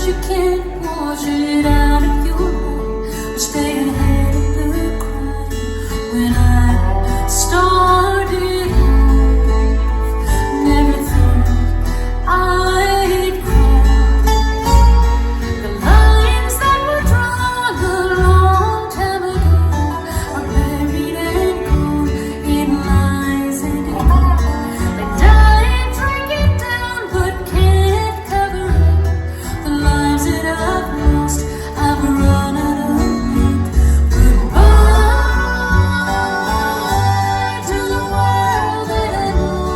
you can't wash it out of your mind. We're staying ahead of the crime. When I started off, never thought I'd cry. The lines that were drawn a long time ago are buried and gone in lies and hate. They die and drink it down, but can't cover up the lives that I've lost. I've run out of luck. Goodbye to the world that I know.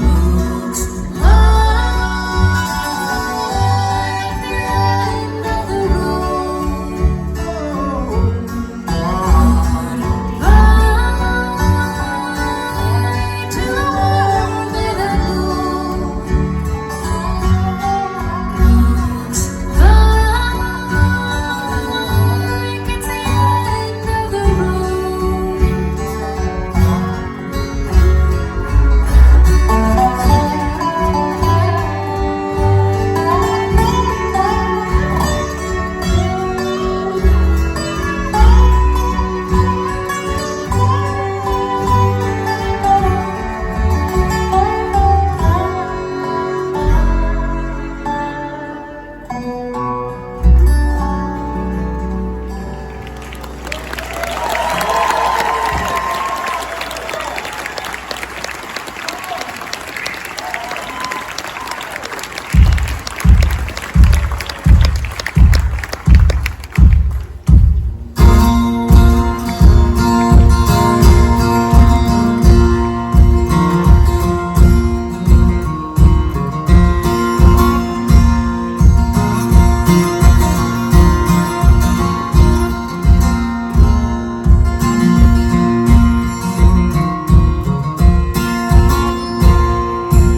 Looks like the end of the road. Goodbye to the world that I know. Looks like it's the end of the road.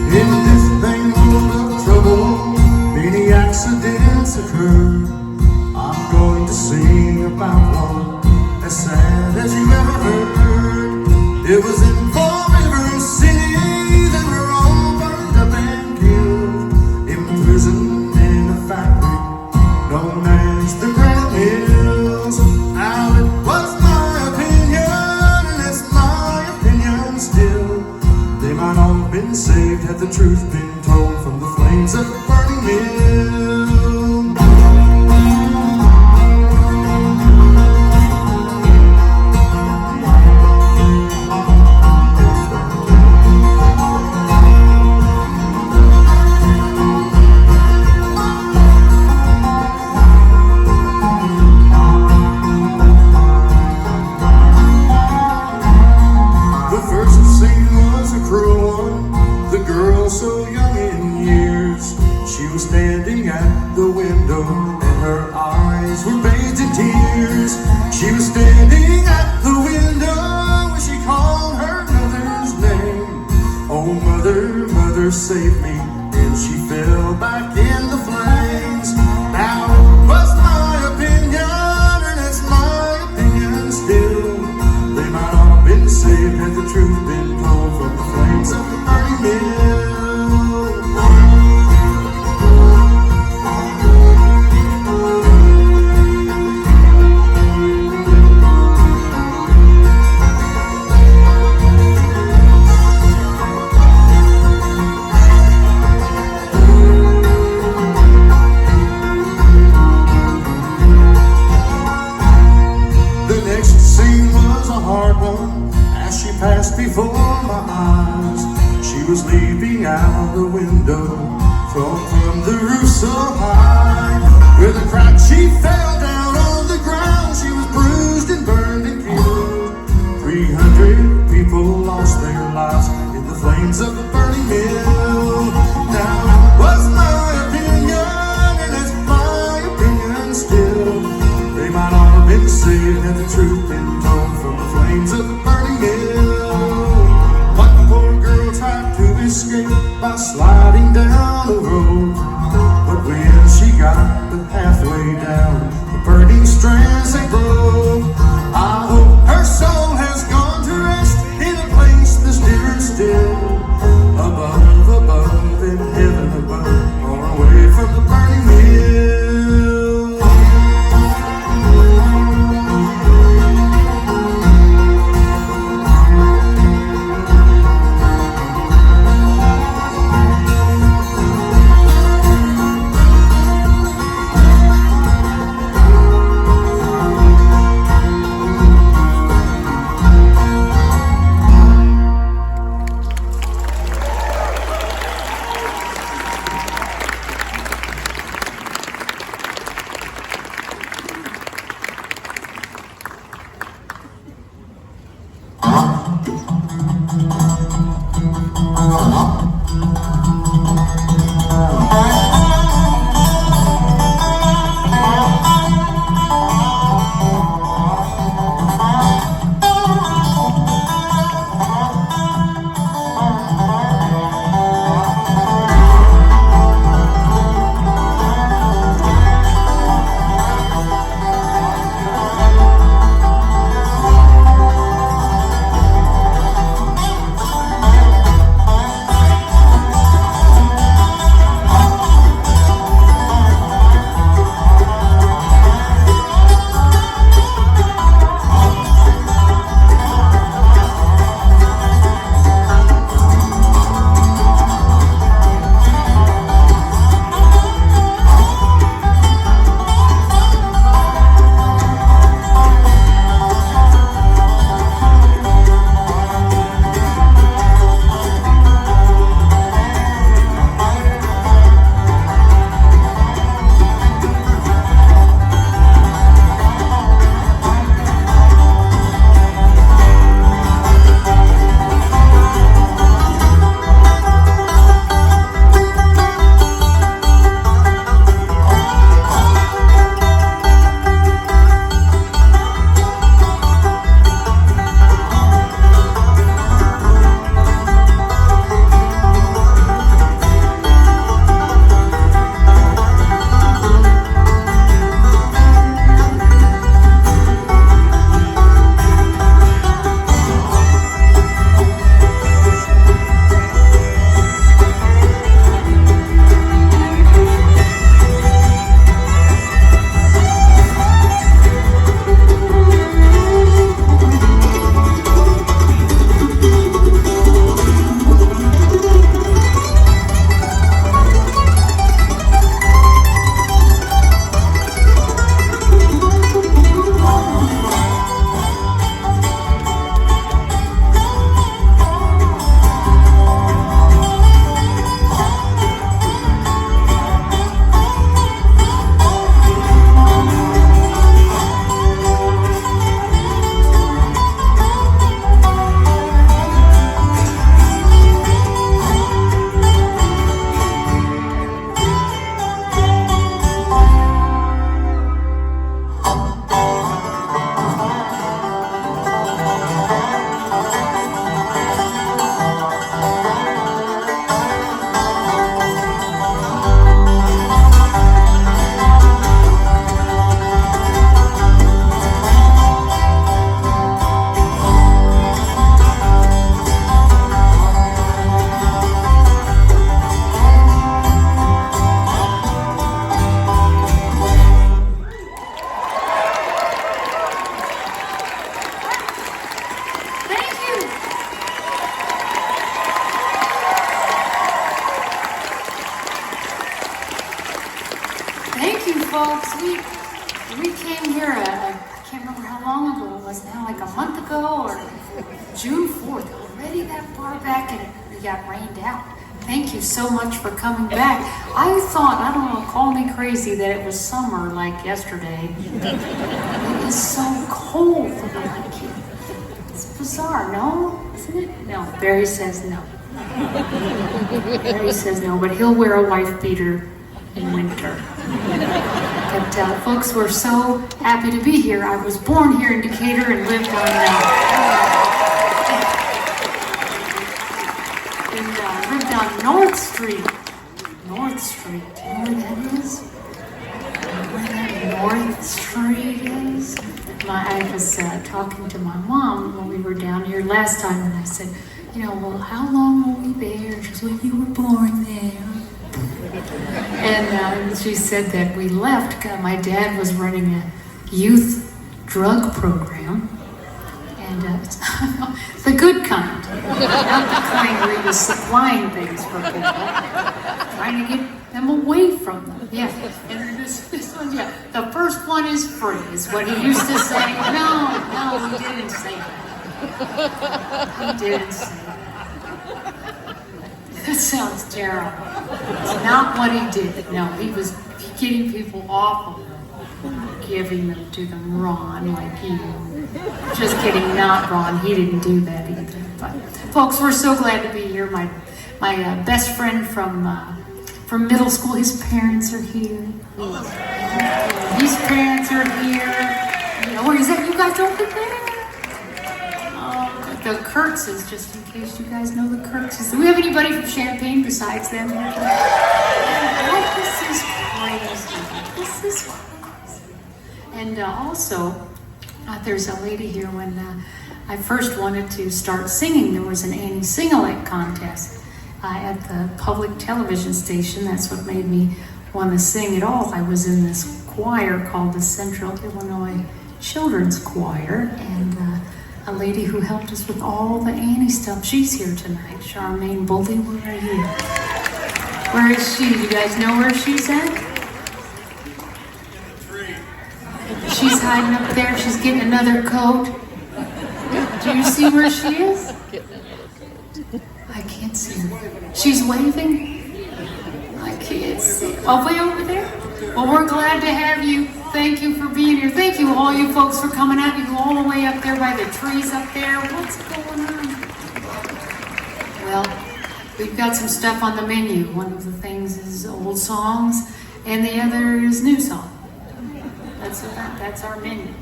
In this vain world of trouble, many accidents occur. I'm going to sing about one as sad as you ever heard. It was in Fall River City that we're all burned up and killed, imprisoned in a factory known as the Granite Mills. Now it was my opinion, and it's my opinion still. They might all have been saved had the truth been told from the flames of the burning mill. The first scene was a cruel one. The girl so young in years, she was standing at the window and her eyes were bathed in tears. She was standing at the window when she called her mother's name. Oh mother, mother, save me. And she fell back in the flames. Now it was my opinion, and it's my opinion still. They might all have been saved had the truth been told from the flames of the burning mill. The next scene was a hard one as she passed before my eyes. She was leaping out the window from the roof so high. With a crack she fell down on the ground. She was bruised and burned and killed. 300 people lost their lives in the flames of the burning mill. Now it was my opinion, and it's my opinion still. They might all have been saved had the truth been told from the flames of the burning mill. One poor girl tried to escape by sliding down the road, but when she got halfway down, the burning strands they broke. I hope her soul has gone to rest in a place that's nearer still, above, above, in heaven above. folks. We came here, I can't remember how long ago it was now, like a month ago or June 4th, already that far back, and we got rained out. Thank you so much for coming back. I thought, I don't know, call me crazy, that it was summer like yesterday. It is so cold. It's bizarre, no? Isn't it? No, Barry says no. Barry says no, but he'll wear a wife beater in winter. But folks, we're so happy to be here. I was born here in Decatur and lived on North Street. North Street. Do you know where that is? Where that North Street is? I was talking to my mom when we were down here last time, and I said, you know, well, how long were we there? She said, well, you were born there. And she said that we left. My dad was running a youth drug program, and it's the good kind, not the kind where he was supplying things for people, trying to get them away from them. Yeah, and this one, yeah, the first one is free, is what he used to say. No, he didn't say that. He didn't say that. That sounds terrible. It's not what he did. No, he was getting people off of them, giving them to them raw, like you. Just kidding, not Ron. He didn't do that either. But folks, we're so glad to be here. My best friend from middle school. His parents are here. His parents are here. You know, where is that? You guys over there? The Kurtzes, just in case you guys know the Kurtzes. Do we have anybody from Champaign besides them? Oh, this is crazy. This is crazy. And also, there's a lady here. When I first wanted to start singing, there was an Annie Sing-Alike contest at the public television station. That's what made me want to sing at all. I was in this choir called the Central Illinois Children's Choir, and a lady who helped us with all the Annie stuff, she's here tonight. Charmaine Boldy, where are you? Where is she? You guys know where she's at? She's hiding up there. She's getting another coat. Do you see where she is? I can't see her. She's waving? I can't see. Oh, way over there? Well, we're glad to have you. Thank you for being here. Thank you, all you folks, for coming out. You go all the way up there by the trees up there. What's going on? Well, we've got some stuff on the menu. One of the things is old songs, and the other is new songs. That's our menu.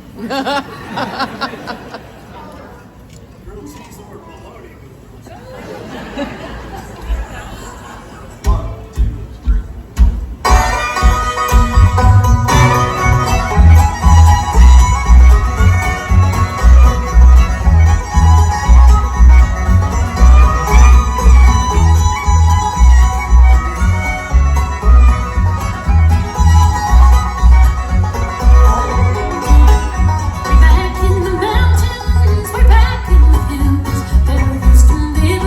Back in the mountains, way back in the hills, there used to live a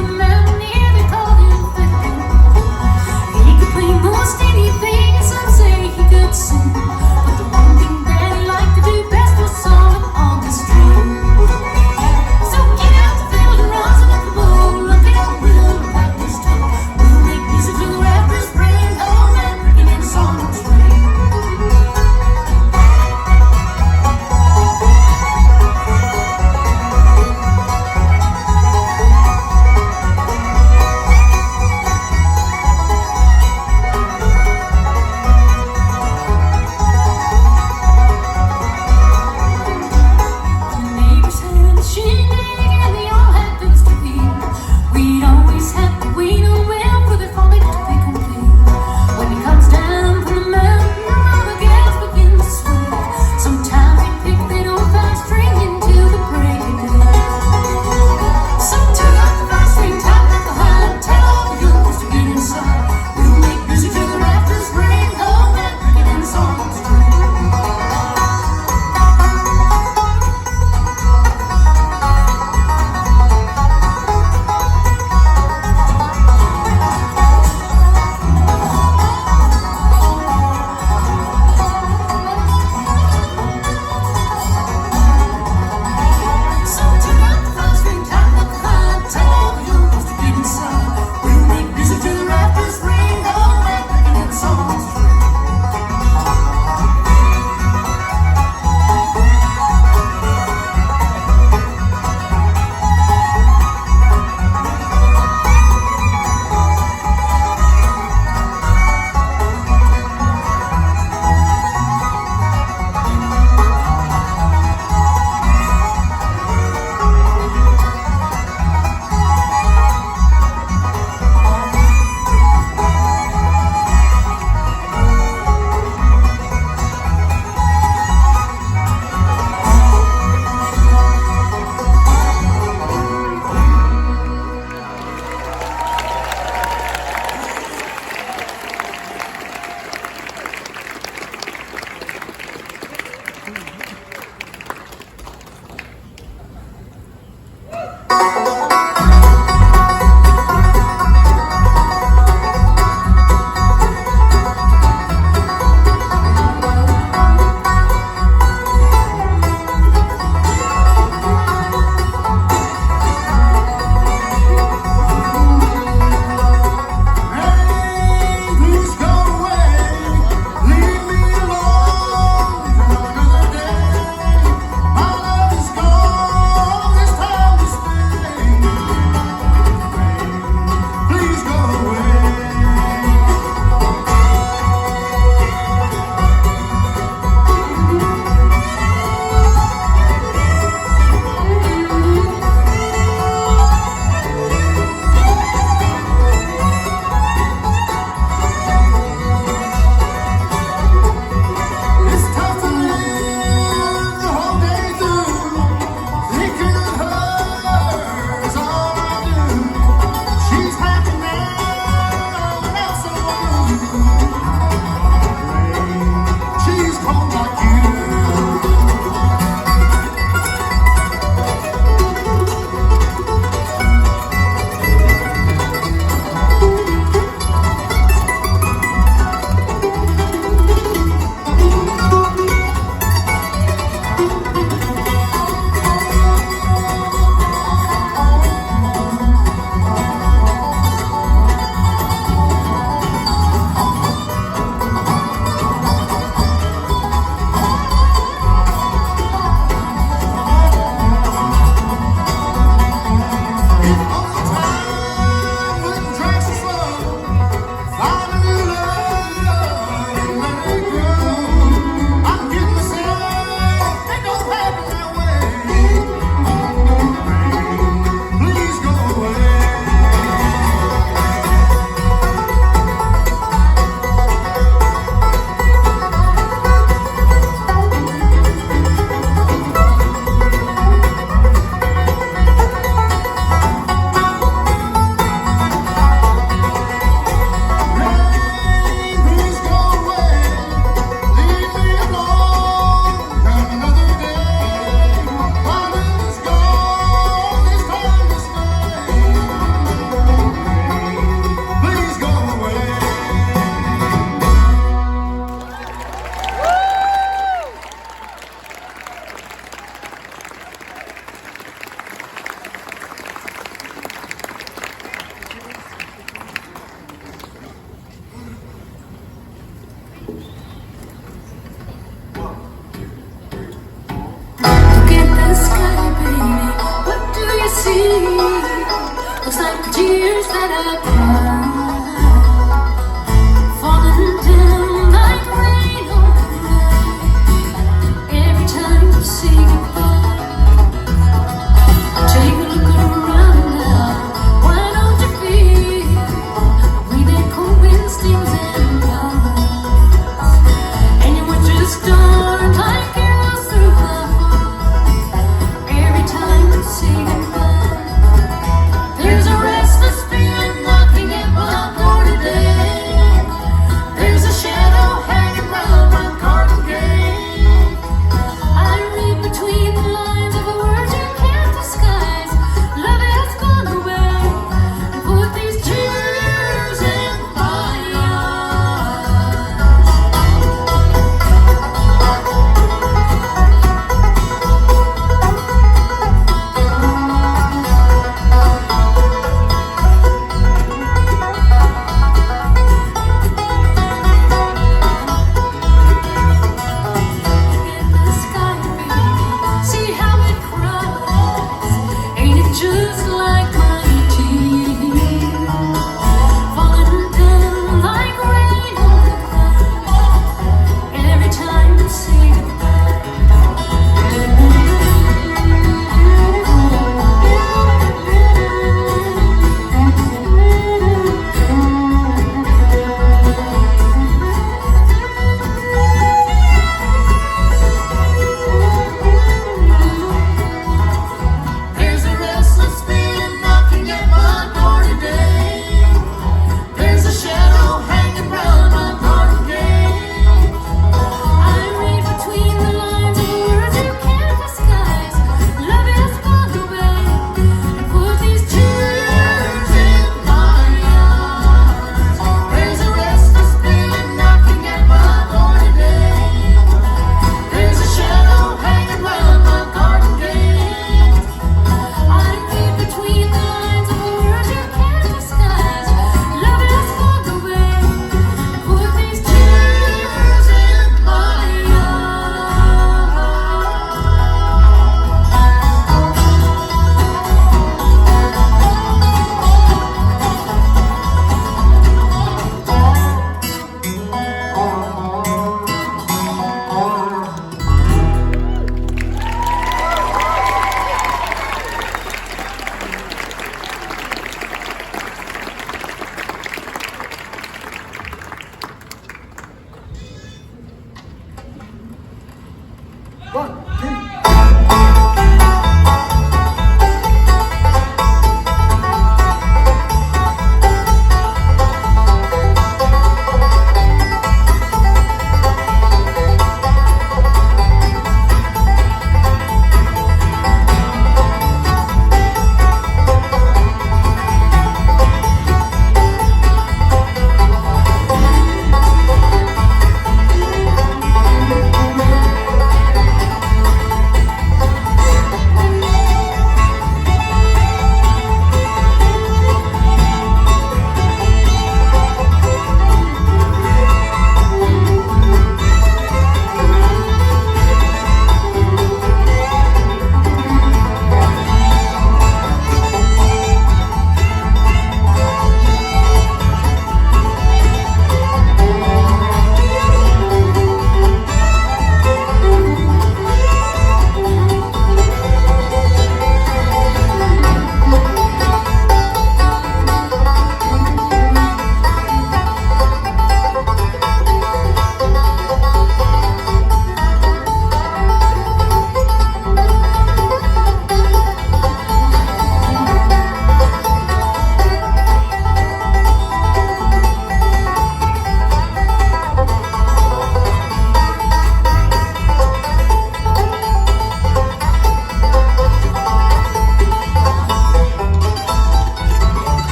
tears that I cry, falling down like rain on me. Every time you say goodbye, take a look around now. Why don't you feel the way that cold wind stings and bites? And you watch your star like arrows through the heart. Every time you say goodbye, there's a restless feeling knocking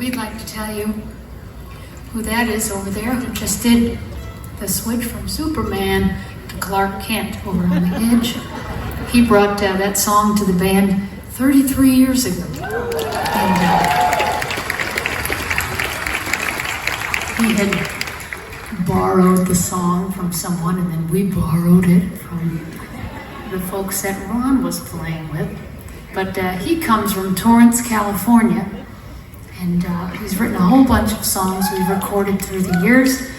we'd like to tell you who that is over there who just did the switch from Superman to Clark Kent over on the edge. He brought that song to the band 33 years ago. And he had borrowed the song from someone, and then we borrowed it from the folks that Ron was playing with. But he comes from Torrance, California, and he's written a whole bunch of songs we've recorded through the years.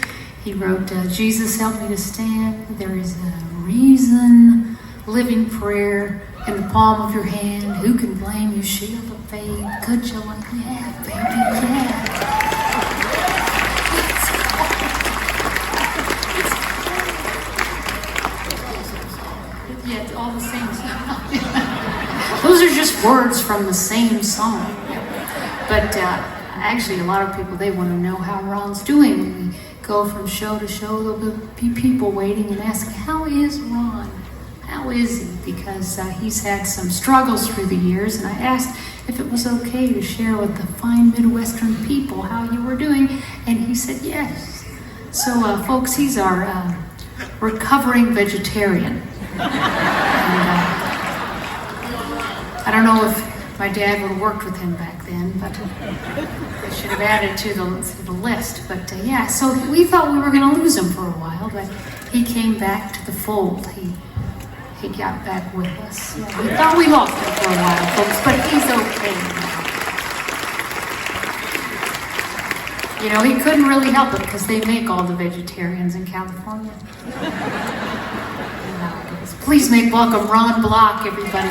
He wrote Jesus Help Me to Stand, There Is a Reason, Living Prayer, In the Palm of Your Hand, Who Can Blame You, Shield of Faith, Could You Let Me Have, Baby, yeah. Yeah, it's all the same song. Those are just words from the same song. But actually, a lot of people, they want to know how Ron's doing. When we go from show to show, there'll be people waiting and asking, how is Ron? How is he? Because he's had some struggles through the years, and I asked if it was okay to share with the fine Midwestern people how you were doing, and he said yes. So, folks, he's our recovering vegetarian. And, I don't know if my dad would have worked with him back then, but I should have added to the list. But yeah, so we thought we were going to lose him for a while, but he came back to the fold. He got back with us. Yeah, we thought we lost him for a while, folks, but he's okay now. You know, he couldn't really help it because they make all the vegetarians in California. Please make welcome Ron Block, everybody.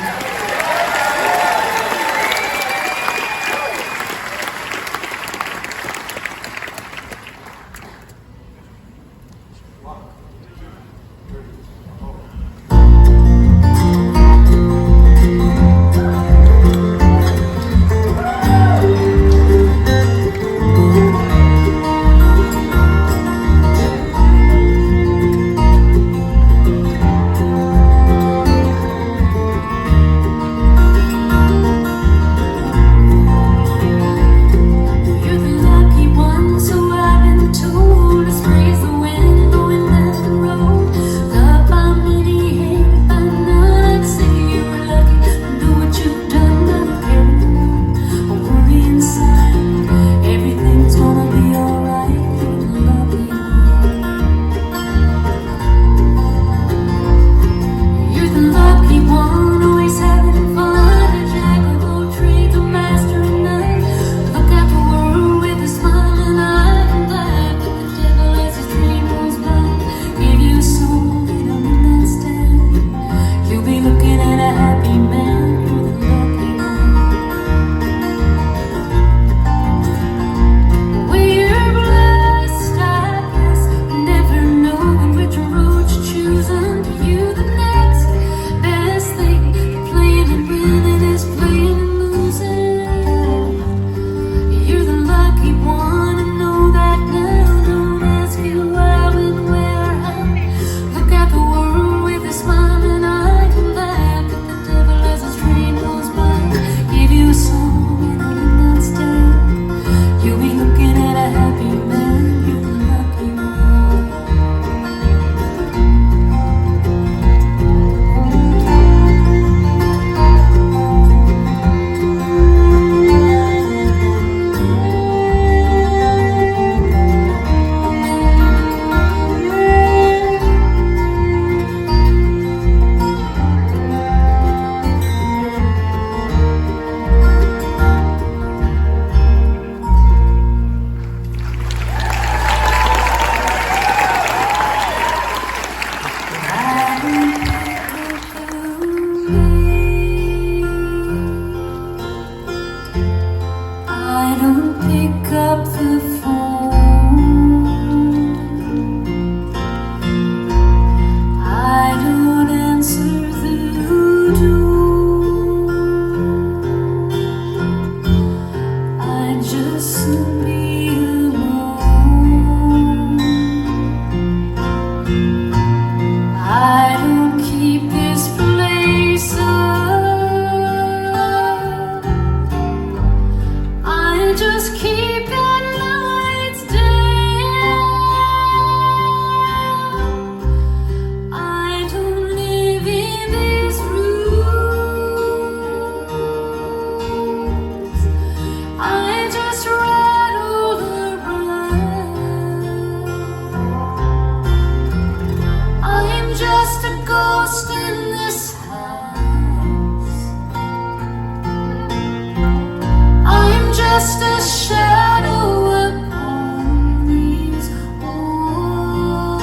just a shadow upon these walls.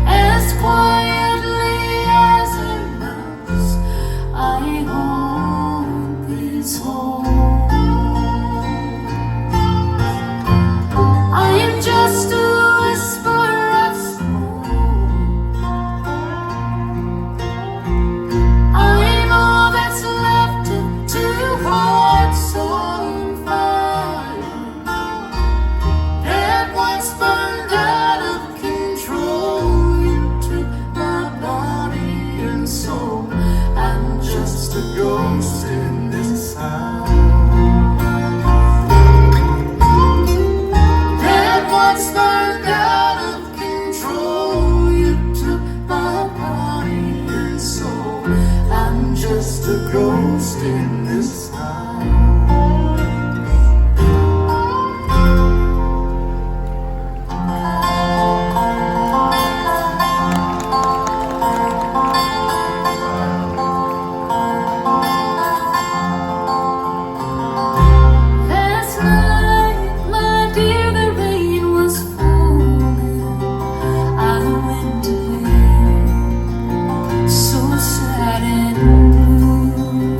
As quietly as a mouse, I haunt this hall. I am just a whisper of smoke. I'm all that's left of two hearts on fire that once burned out of control. You took my body and soul. I'm just a ghost in this house that once burned out of control. You took my body and soul. I'm just a ghost in this house. Last night, my dear, the rain was falling. I went to bed so sad and blue.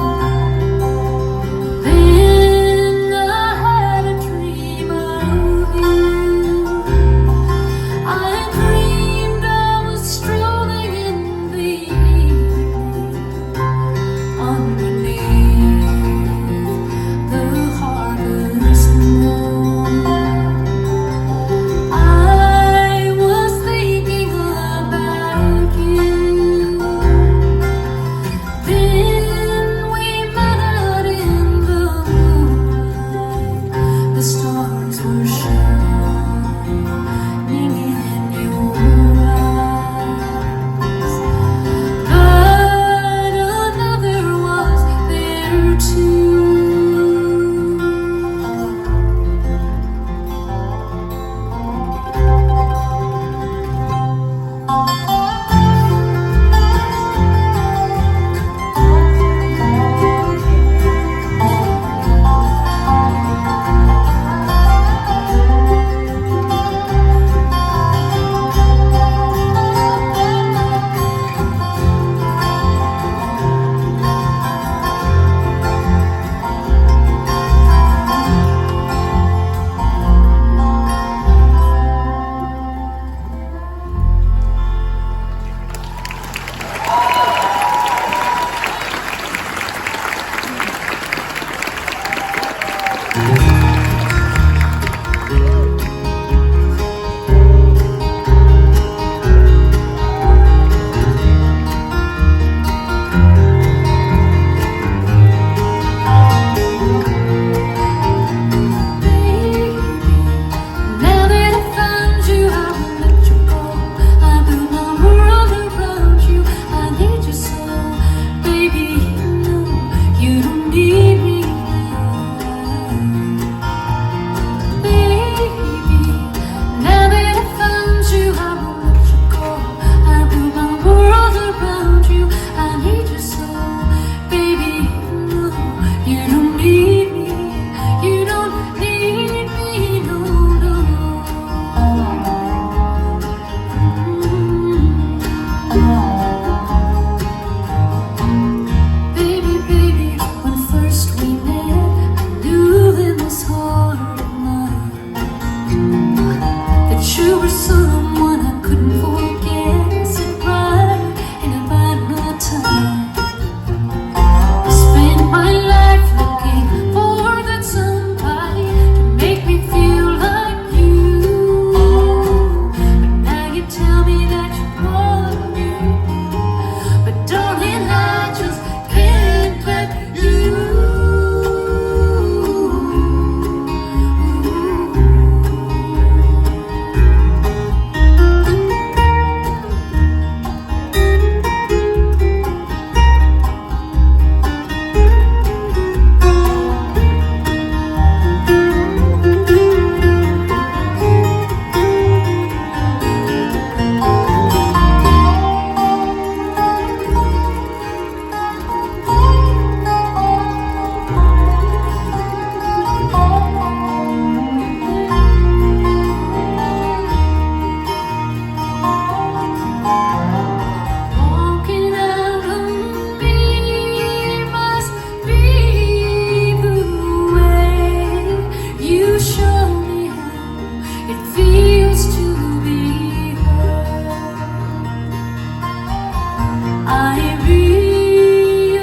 I realize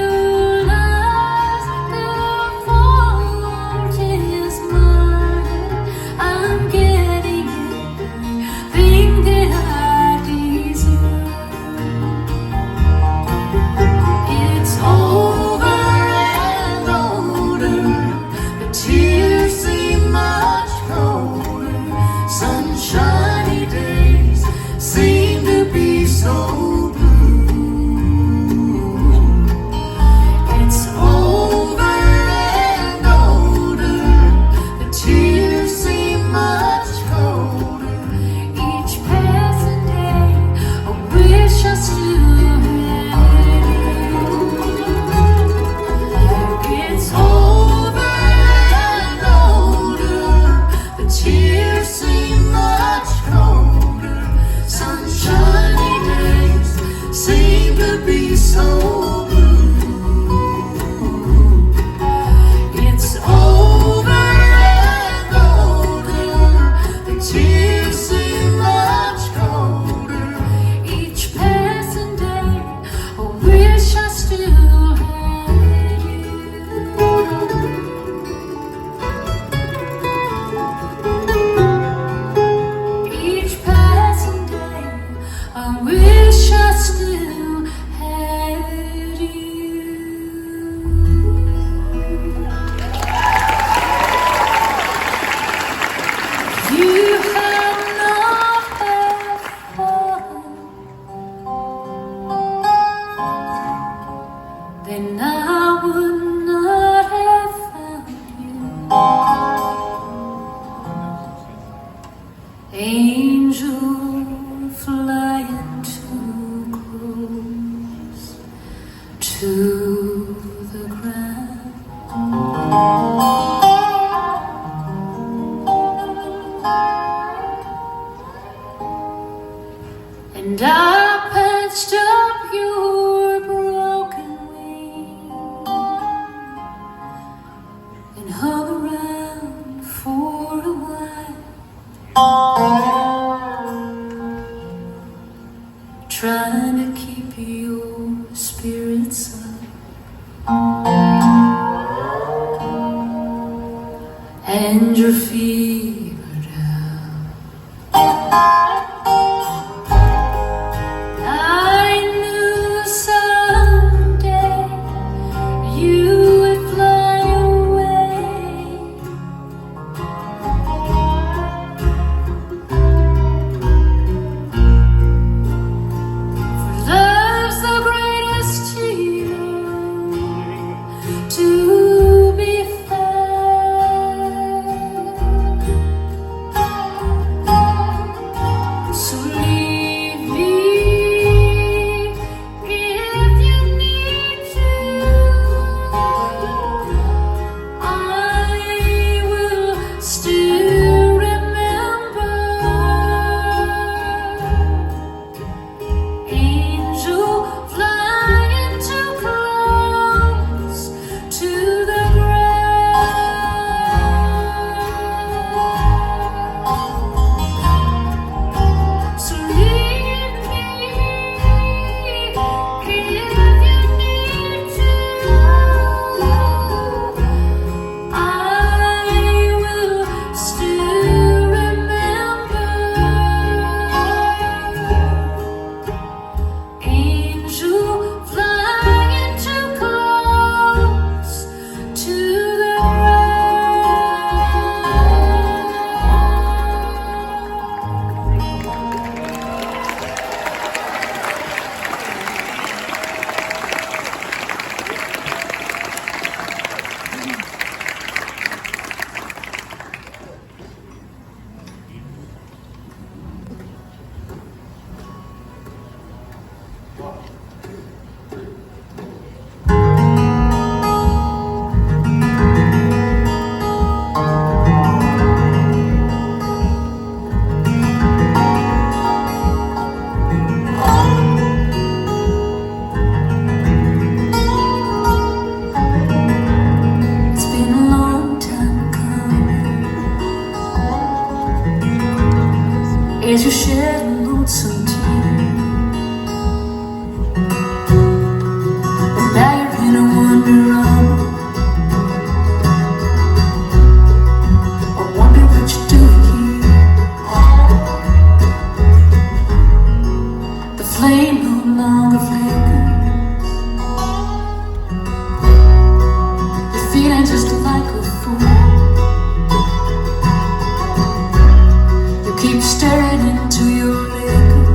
the fault is mine. I'm getting everything that I deserve. It's over and older. The tears seem much colder. Sunshiny days seem to be so blue. It's over and older. The tears seem much colder. Each passing day, I wish I still had you. It's over and older. The tears seem much colder. Sunshiny days seem to be so blue. It's over and older. The tears seem much colder. Each passing day, I wish I still had you. Each passing day, I wish I still had you. You had not had fun, then I would not have found you. Angel flying too close to the ground. And I patched up your broken wing and hung around for a while, trying to keep your spirits up and your fever down. I knew someday you would fly away. For love's the greatest cheer to be found. longer flickers. You're feeling just like a fool. You keep staring into your liquor,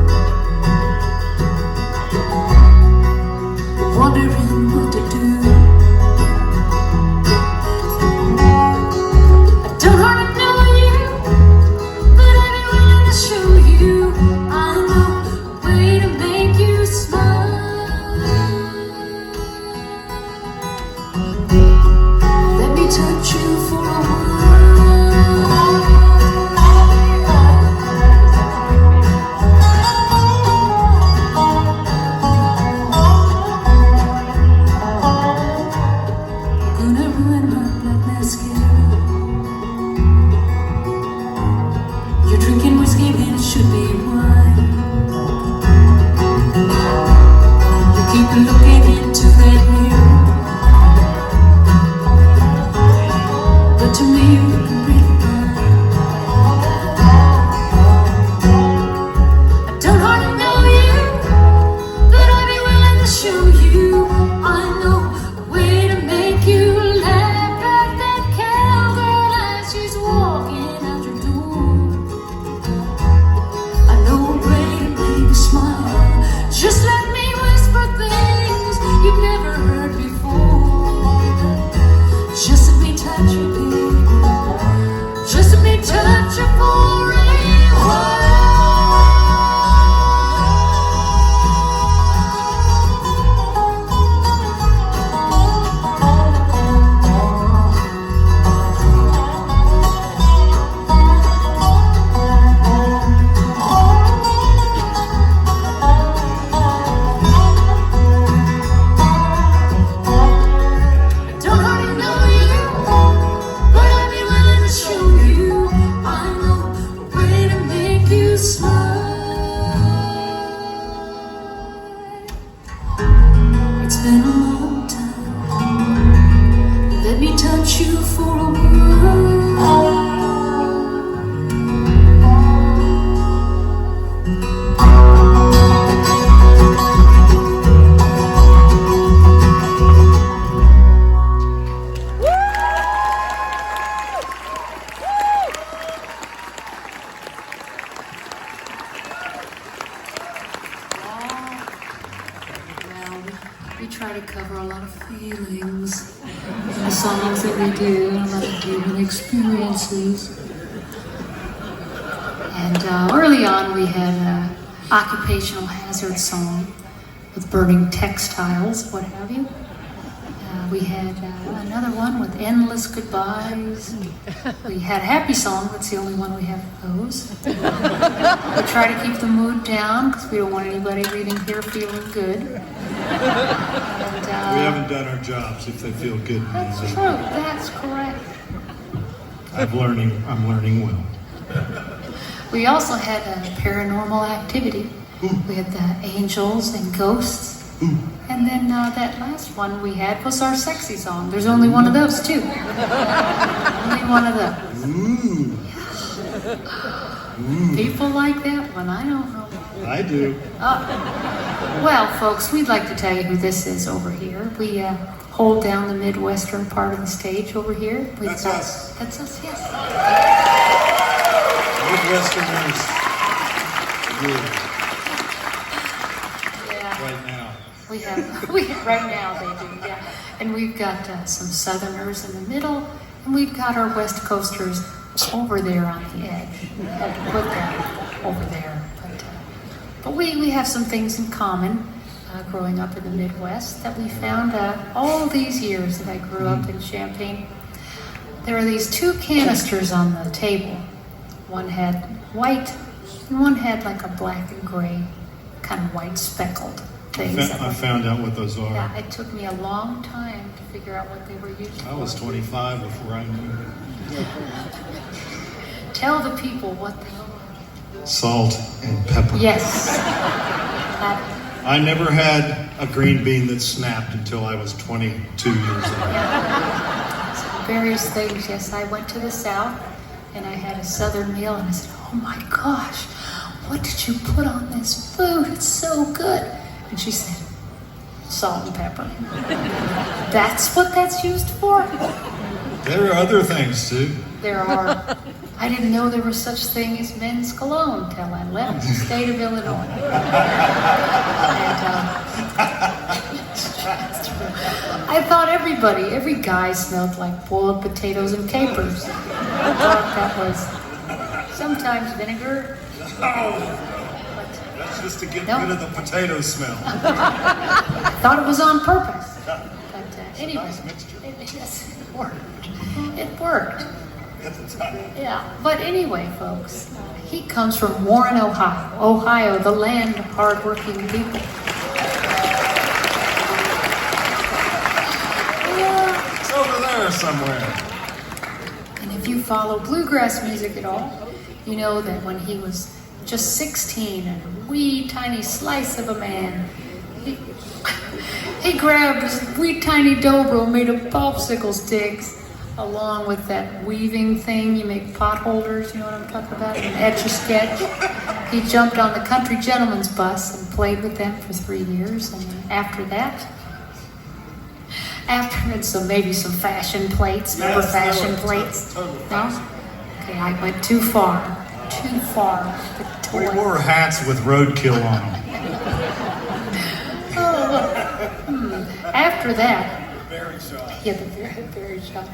wondering what to do. I don't hardly know you, but I'd be willing to show you. I know a way to make you smile. Let me touch you for a gonna ruin my black mascara. You're drinking whiskey when it should be wine. You keep looking into that mirror, but to me you look really fine. I don't hardly know you, but I'd be willing to show you. I know a way to make you laugh like that cowgirl as she's walking out your door. I know a way to make you smile. Just let me whisper things you've never heard before. Just let me touch you, baby. Just let me touch you for a while. Don't hardly know you, but I'd be willing to show you. I know a way to make you smile. It's been a long time. Let me touch you for a while. Well, we try to cover a lot of feelings in the songs that we do, a lot of human experiences. And early on, we had an occupational hazard song with burning textiles, what have you. We had another one with endless goodbyes. We had a happy song, that's the only one we have of those. We try to keep the mood down because we don't want anybody leaving here feeling good. And, We haven't done our jobs if they feel good. That's true, that's correct. I'm learning well. We also had paranormal activity. We had the angels and ghosts. And then that last one we had was our sexy song. There's only one of those too. Only one of those. People like that one, I don't know. I do. Well, folks, we'd like to tell you who this is over here. We hold down the Midwestern part of the stage over here. That's us. That's us, yes. Midwesterners. Good. Yeah. Right now. We have right now they do, yeah. And we've got some Southerners in the middle, and we've got our West Coasters over there on the edge. We had to put that over there. But we have some things in common growing up in the Midwest that we found all these years that I grew up in Champaign. There are these two canisters on the table. One had white, and one had like a black and gray, kind of white speckled things. I found out what those are. Yeah, it took me a long time to figure out what they were used for. I was 25 before I knew. Tell the people what they are. Salt and pepper. Yes. I never had a green bean that snapped until I was 22 years old. Various things, yes. I went to the South and I had a Southern meal and I said, oh my gosh, what did you put on this food? It's so good. And she said, salt and pepper. That's what that's used for? There are other things too. There are. I didn't know there was such thing as men's cologne till I left the state of Illinois. I thought every guy smelled like boiled potatoes and capers. I thought that was sometimes vinegar. That's just to get rid of the potato smell. I thought it was on purpose. But anyway, Nice mixture. Yes, it worked. It worked. At the time. Yeah, but anyway, folks, he comes from Warren, Ohio. Ohio, the land of hardworking people. It's over there somewhere. And if you follow bluegrass music at all, you know that when he was just 16 and a wee tiny slice of a man, he grabbed his wee tiny dobro made of popsicle sticks, along with that weaving thing you make pot holders, you know what I'm talking about, an Etch-a-Sketch. He jumped on the country gentleman's bus and played with them for 3 years, and then after that, and so maybe some fashion plates, remember fashion plates? No? Okay, I went too far. We wore hats with roadkill on them. After that, Very shy. yeah, the very shot.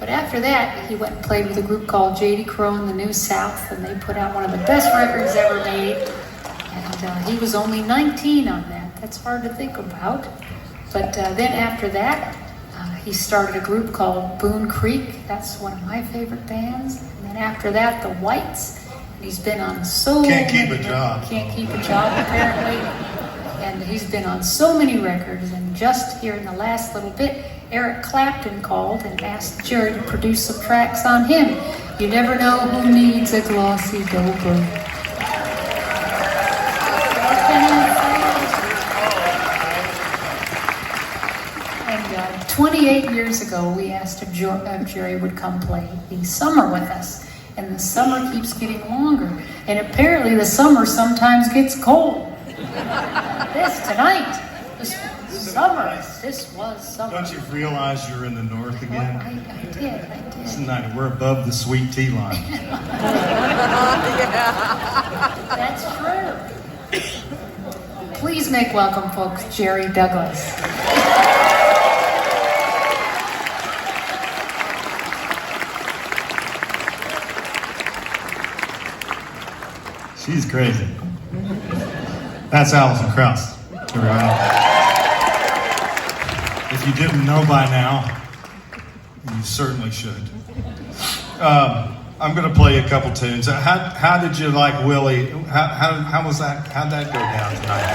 But after that, he went and played with a group called J.D. Crowe and the New South, and they put out one of the best records ever made. And he was only 19 on that. That's hard to think about. But then after that, he started a group called Boone Creek. That's one of my favorite bands. And then after that, the Whites. And he's been on Can't keep a job. Can't keep a job, apparently. And he's been on so many records. And just here in the last little bit, Eric Clapton called and asked Jerry to produce some tracks on him. You never know who needs a glossy dobro. And 28 years ago, we asked if Jerry would come play the summer with us. And the summer keeps getting longer. And apparently the summer sometimes gets cold. This was summer. Don't you realize you're in the north again? I did. Tonight we're above the sweet tea line. That's true. Please make welcome, folks, Jerry Douglas. She's crazy. That's Alison Krauss. If you didn't know by now, you certainly should. I'm going to play a couple tunes. How did you like Willie? How was that? How'd that go down tonight?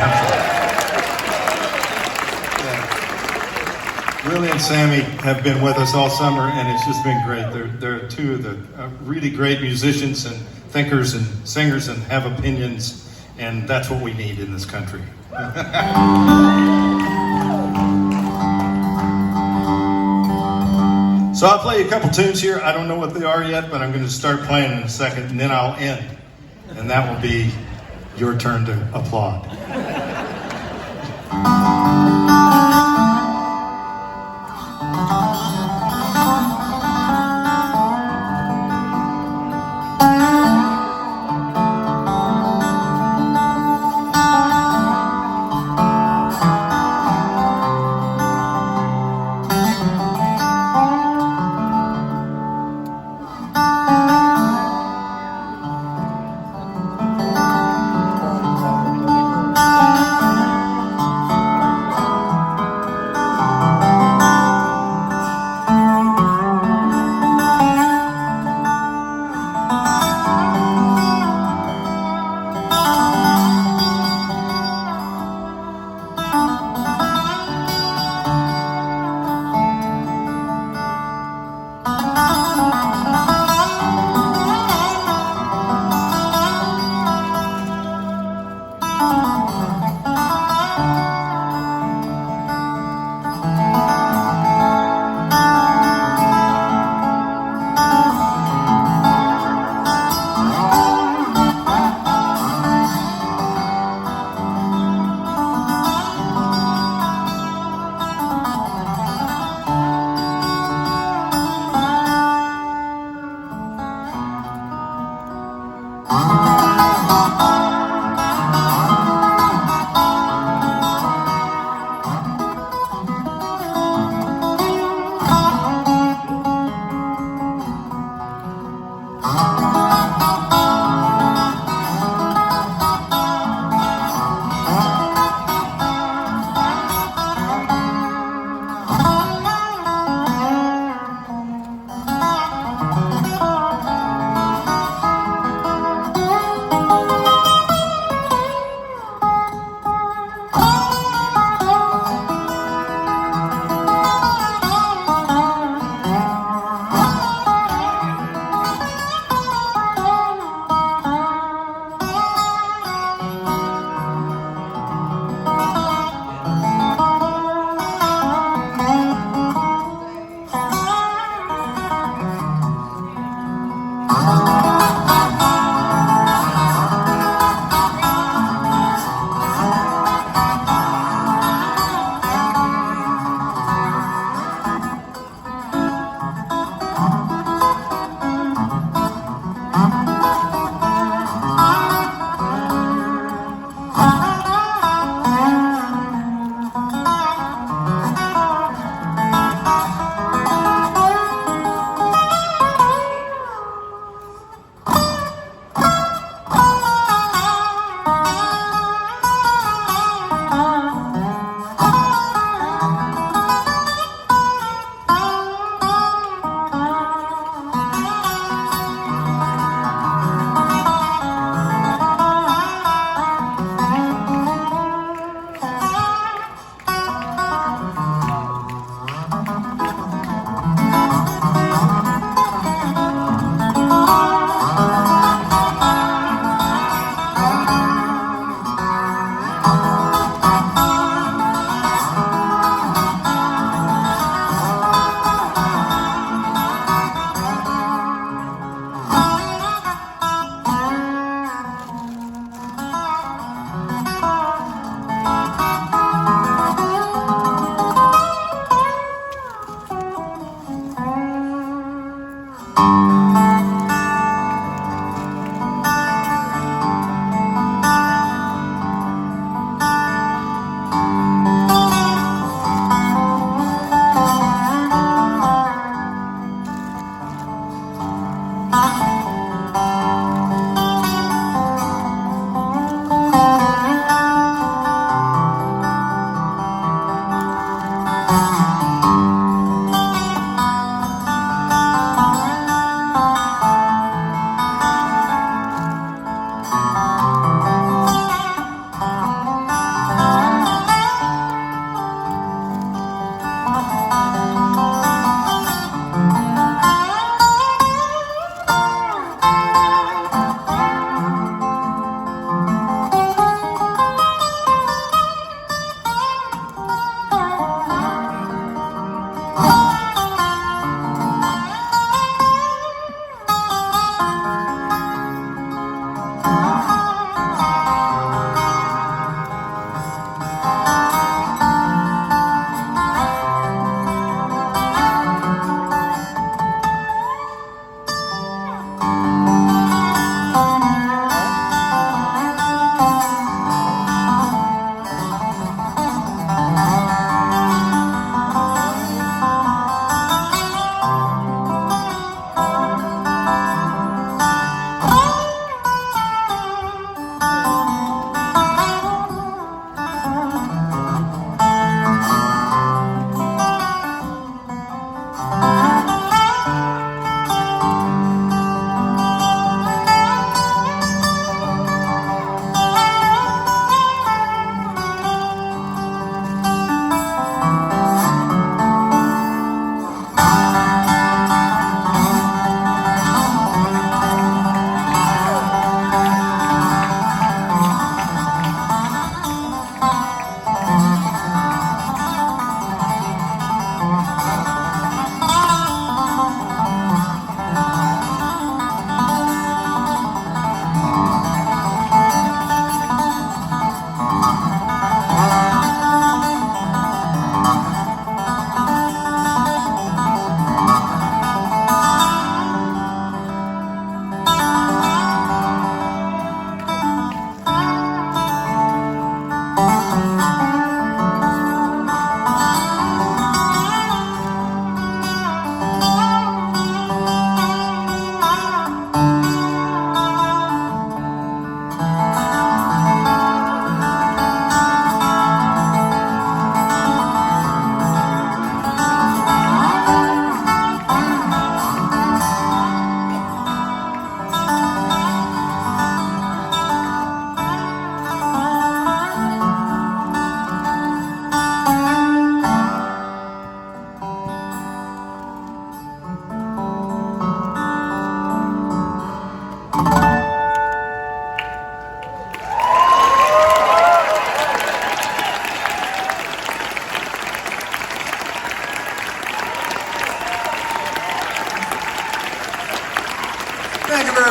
Yeah. Willie and Sammy have been with us all summer, and it's just been great. They're two of the really great musicians and thinkers and singers and have opinions, and that's what we need in this country. So I'll play a couple tunes here. I don't know what they are yet, but I'm going to start playing in a second, and then I'll end. And that will be your turn to applaud.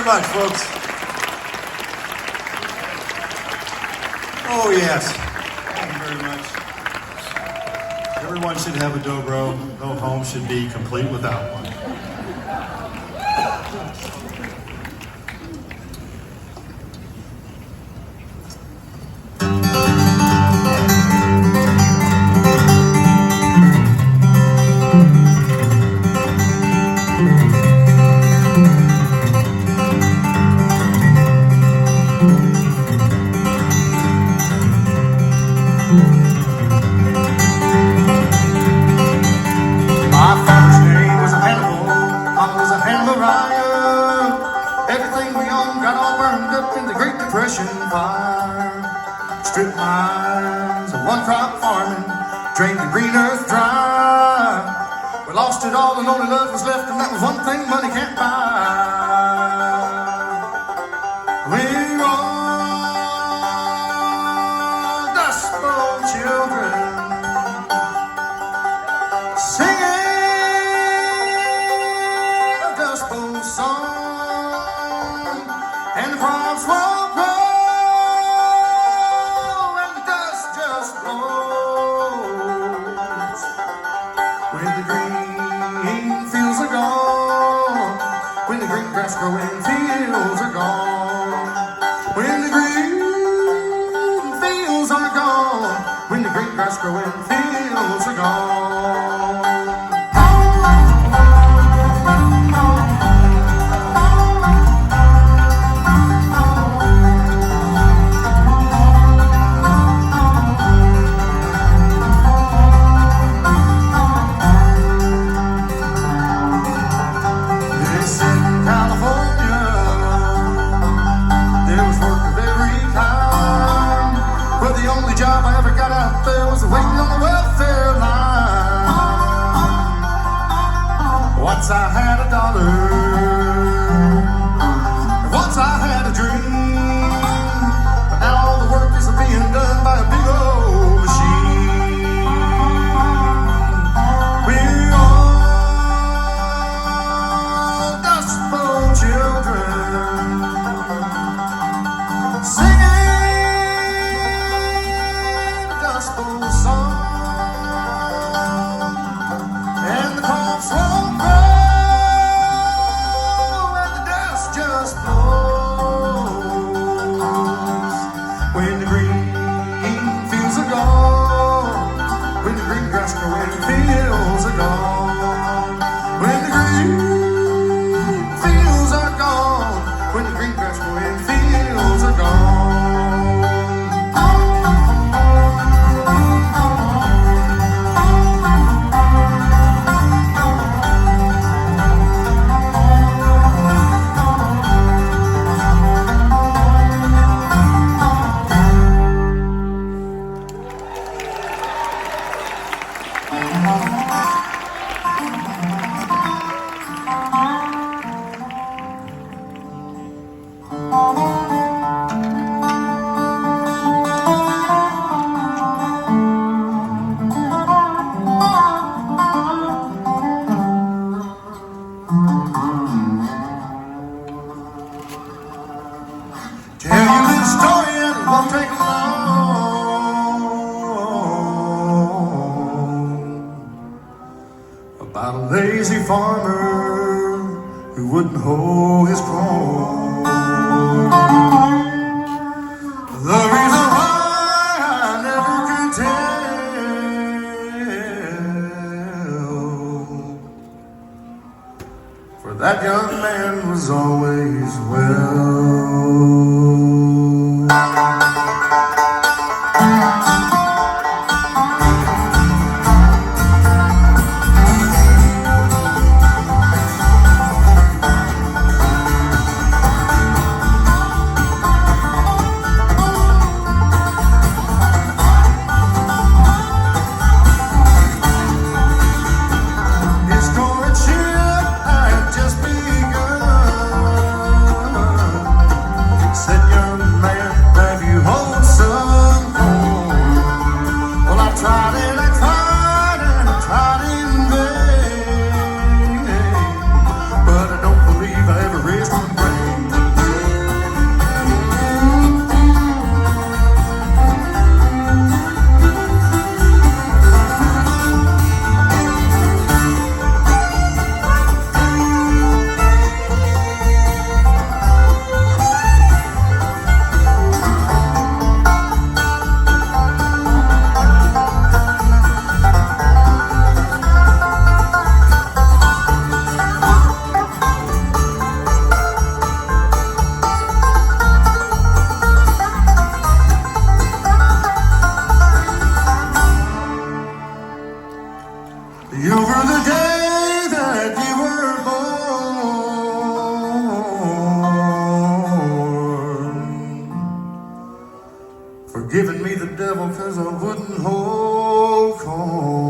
much, folks. Oh, yes. Thank you very much. Everyone should have a dobro. No home should be complete without one. Fire, strip mines and one crop farming, drained the green earth dry. We lost it all and only love was left, and that was one thing money can't buy. We're all dust bowl children, singing a dust bowl song, and the crops won't grow. Growing fields are gone. When the green fields are gone. When the green grass growing fields are gone. Waiting on the welfare line. Once I had a dollar, once I had a dream, but now all the work is being done by a big old machine. We're all dust bowl children, singing dust bowl song, and the crops won't grow, and the dust just blows. When the green fields are gone, when the green grass growing fields are gone, when the green fields are gone, when the green grass growing fields are gone. Tell you this story and it won't take long, about a lazy farmer who wouldn't hoe his corn. The reason why I never could tell, for that young man was always well. But I don't believe I ever raised my brain. You were the day that you were born. Forgiving me the devil 'cause I wouldn't hold corn.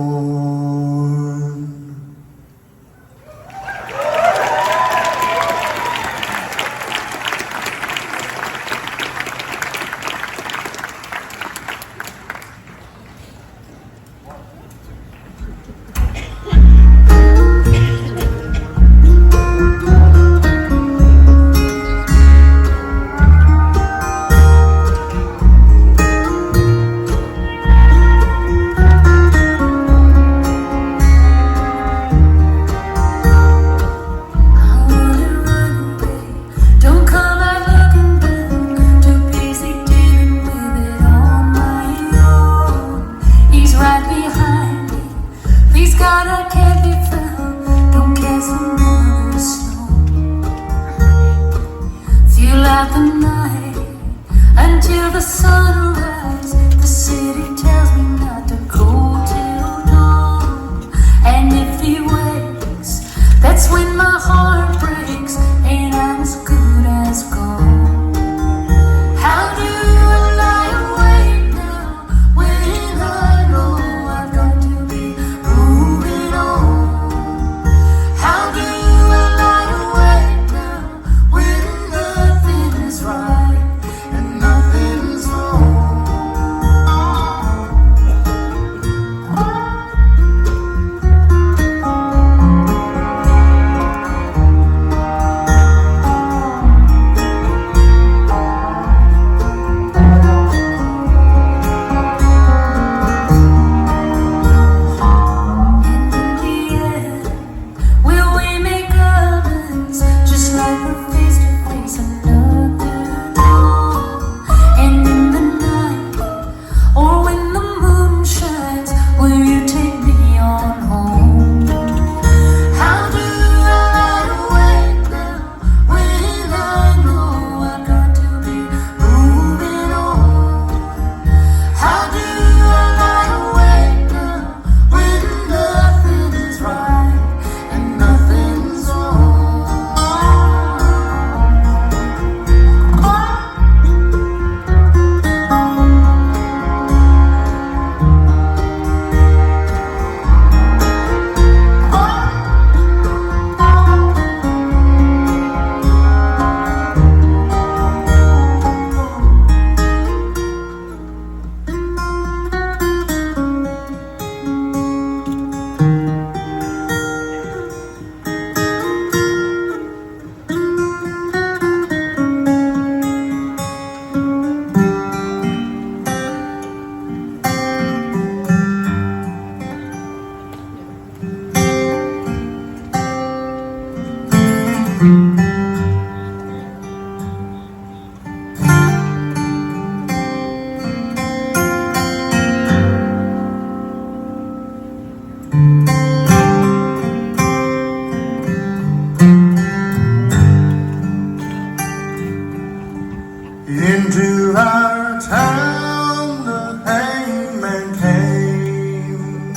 Into our town the hangman came,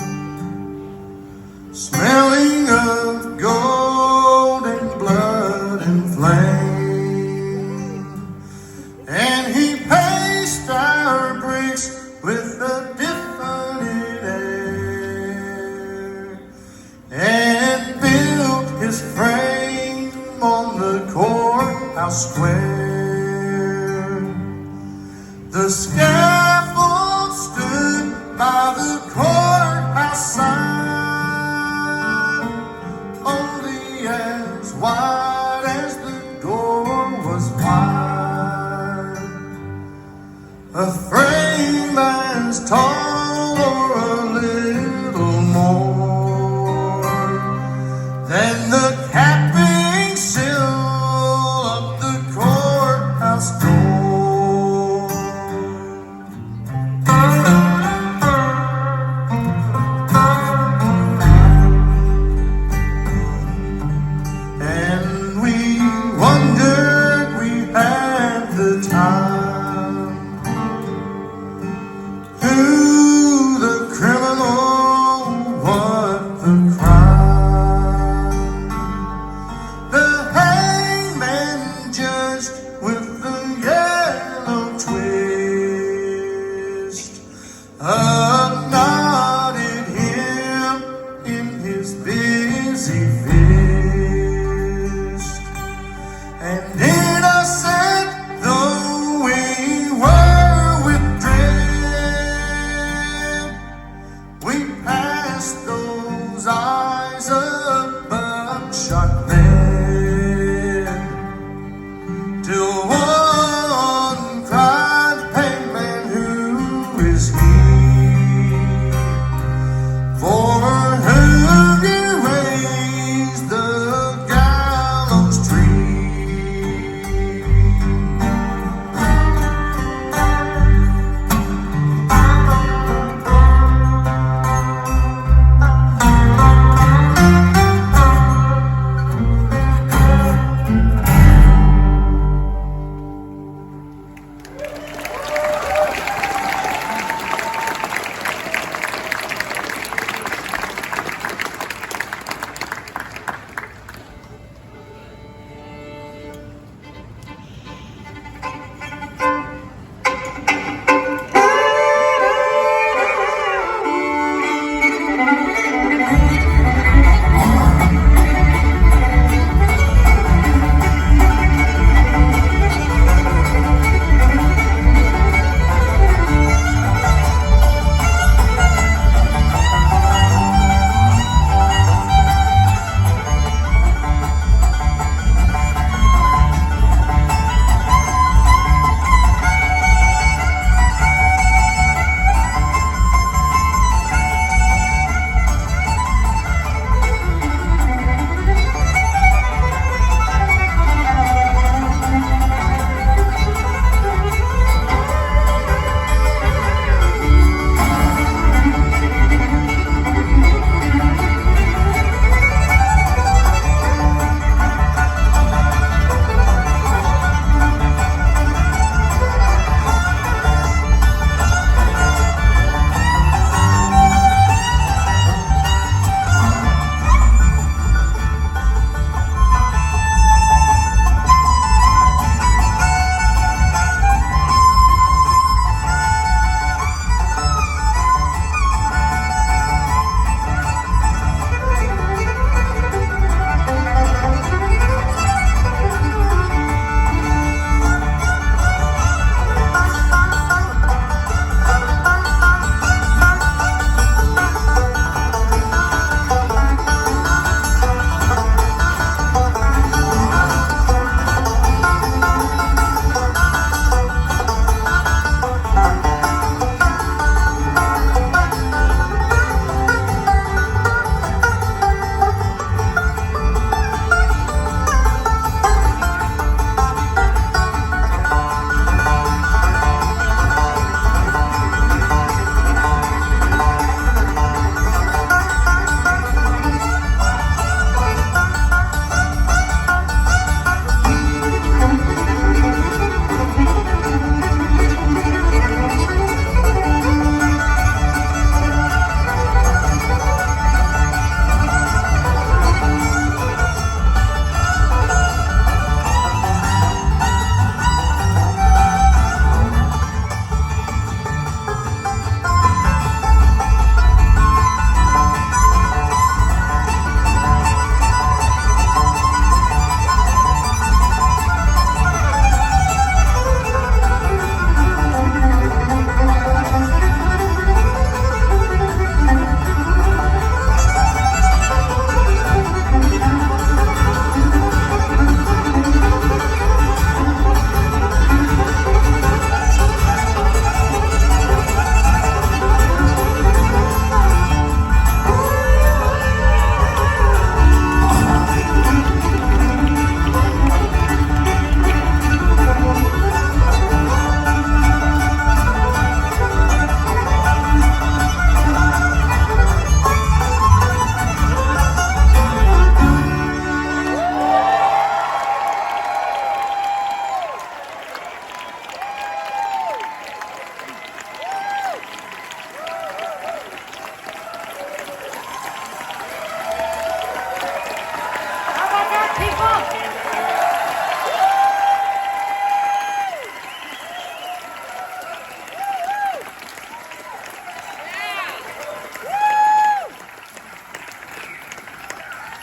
smelling of gold and blood and flame, and he paced our bricks with a diffident air, and built his frame on the courthouse square. The scaffold stood by the courthouse sign, only as wide as the door was wide. A frame as tall or a little more than the capping sill of the court.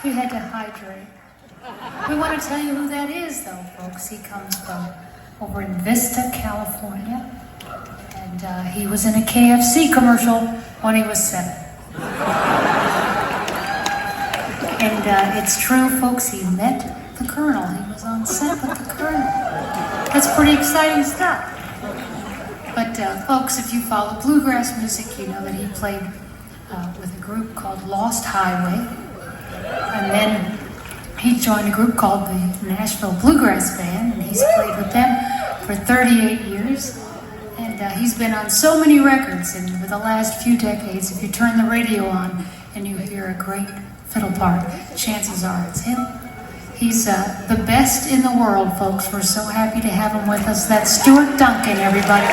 He had to hydrate. We want to tell you who that is, though, folks. He comes from over in Vista, California. And he was in a KFC commercial when he was 7. And it's true, folks, he met the Colonel. He was on set with the Colonel. That's pretty exciting stuff. But folks, if you follow bluegrass music, you know that he played with a group called Lost Highway. And then he joined a group called the Nashville Bluegrass Band, and he's played with them for 38 years. And he's been on so many records, and for the last few decades, if you turn the radio on and you hear a great fiddle part, chances are it's him. He's the best in the world, folks. We're so happy to have him with us. That's Stuart Duncan, everybody.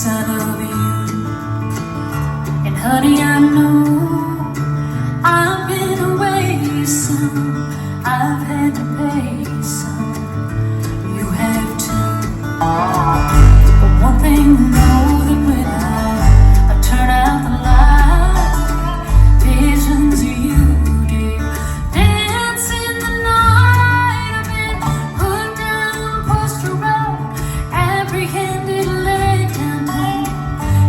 'cause I love you. And honey, I know I've been away some, I've had to pay some, you have too. But one thing I know, that when I turn out the light, visions of you, dear, dance in the night. I've been put down, posted up, apprehended, laid down,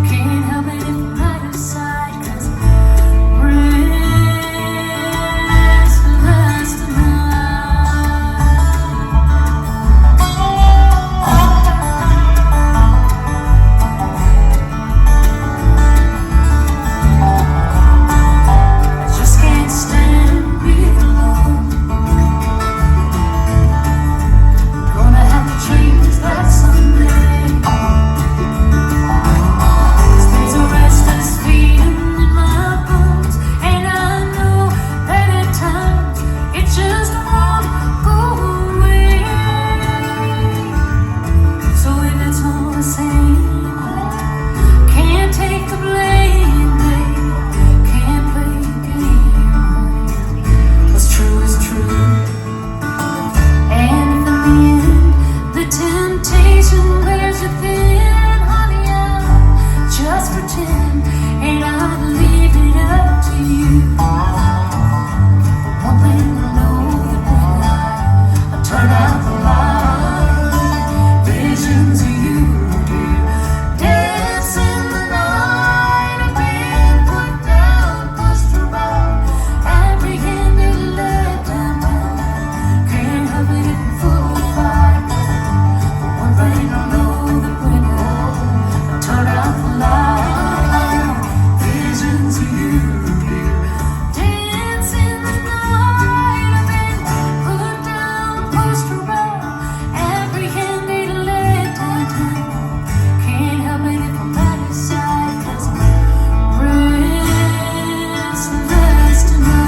can't help it if I'm by your side, 'cause restless tonight. I just can't stand being alone. Gonna have to change that someday. 'Cause there's a restless feeling in my bones, and I know that at times it just won't go away. So if it's all the same, can't take the blame, babe. Can't play a game. What's true is true. And if in the end the temptation wears you thin, honey, I'll just pretend, and I'll leave it up to you. But one thing I know, that when I turn out the light, visions of you, dear, dance in the night. I've been put down, pushed around, apprehended, let down, can't help it if I'm full of fire. But one thing I know, that when I turn out the light, visions of you, dear, dance in the night. I've been put down, pushed around, apprehended, let down, can't help it if I'm by your side, 'cause I'm restless tonight.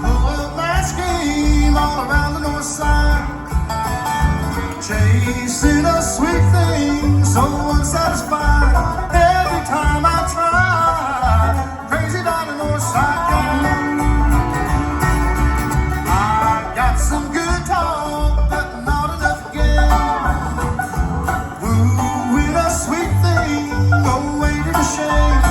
Pull that scheme all around the north side, chasing a sweet thing so unsatisfied. Every time I try, crazy about the north side girl. I got some good talk, but not enough again. Ooh, with a sweet thing, away to the shade.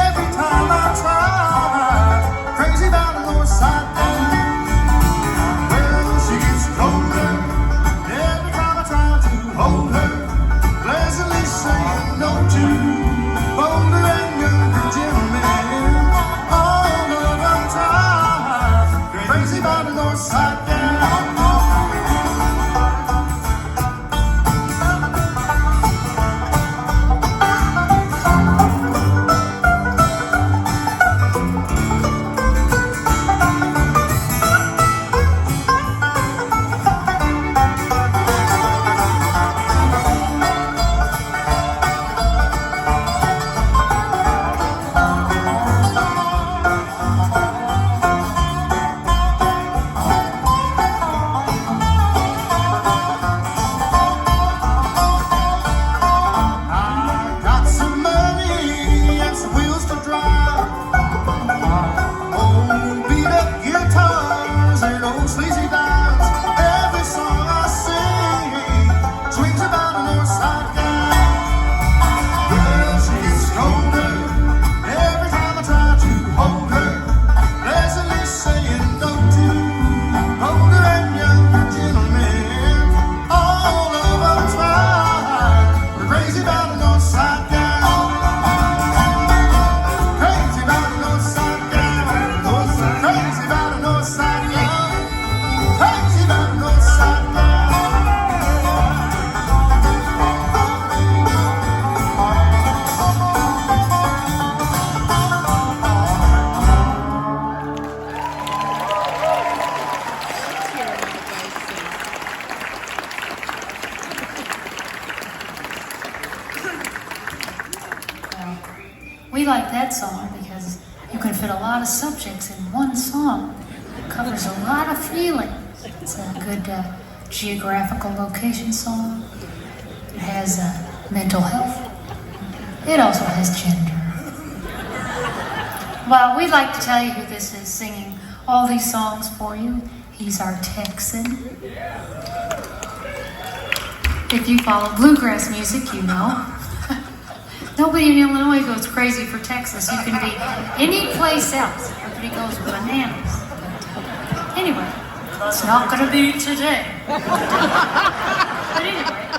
Every time I try, crazy about the north side girl. Well, she gets colder every time I try to hold her, pleasantly saying no to older and younger gentlemen. All of them try, crazy about the north side girl. We like that song because you can fit a lot of subjects in one song. It covers a lot of feeling. It's a good geographical location song. It has mental health. It also has gender. Well, we'd like to tell you who this is singing all these songs for you. He's our Texan. If you follow bluegrass music, you know. Nobody in Illinois goes crazy for Texas. You can be any place else. Everybody goes bananas. Anyway, it's not going to be today. But anyway,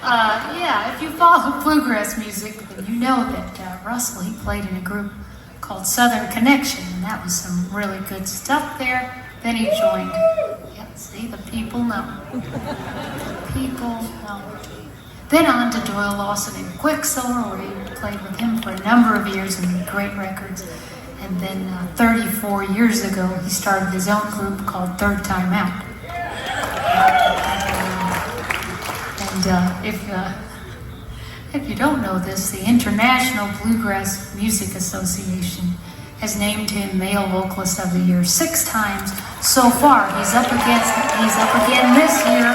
yeah, if you follow bluegrass music, then you know that Russell, he played in a group called Southern Connection, and that was some really good stuff there. Then he joined, yeah, see, the people know. People know. Then on to Doyle Lawson and Quicksilver, where he played with him for a number of years and made great records. And then 34 years ago, he started his own group called Third Time Out. And if you don't know this, the International Bluegrass Music Association has named him Male Vocalist of the Year 6 times so far. He's up again this year.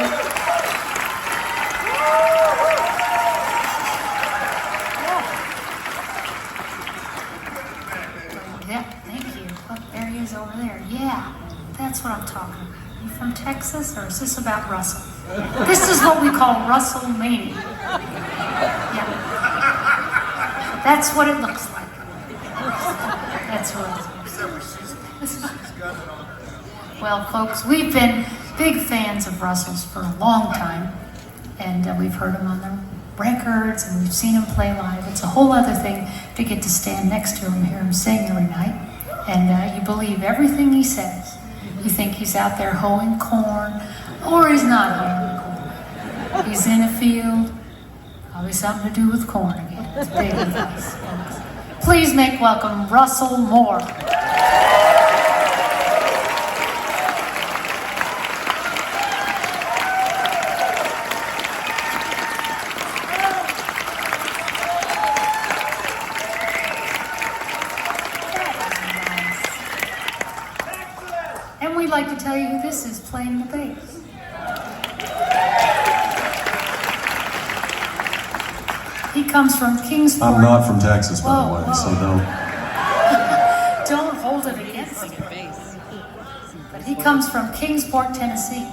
Yeah, thank you. Look, there he is over there. Yeah, that's what I'm talking about. You from Texas, or is this about Russell? This is what we call Russell Mania. Yeah. That's what it looks like. That's what it looks like. Well, folks, we've been big fans of Russell's for a long time, and we've heard him on the records, and we've seen him play live. It's a whole other thing to get to stand next to him and hear him sing every night, and you believe everything he says. You think he's out there hoeing corn, or he's not hoeing corn. He's in a field, probably something to do with corn again. It's big with us, folks. Please make welcome Russell Moore. And we'd like to tell you who this is playing the bass. He comes from Kingsport. I'm not from Texas, by the way, Whoa. so don't. Don't hold it against him. But he comes from Kingsport, Tennessee.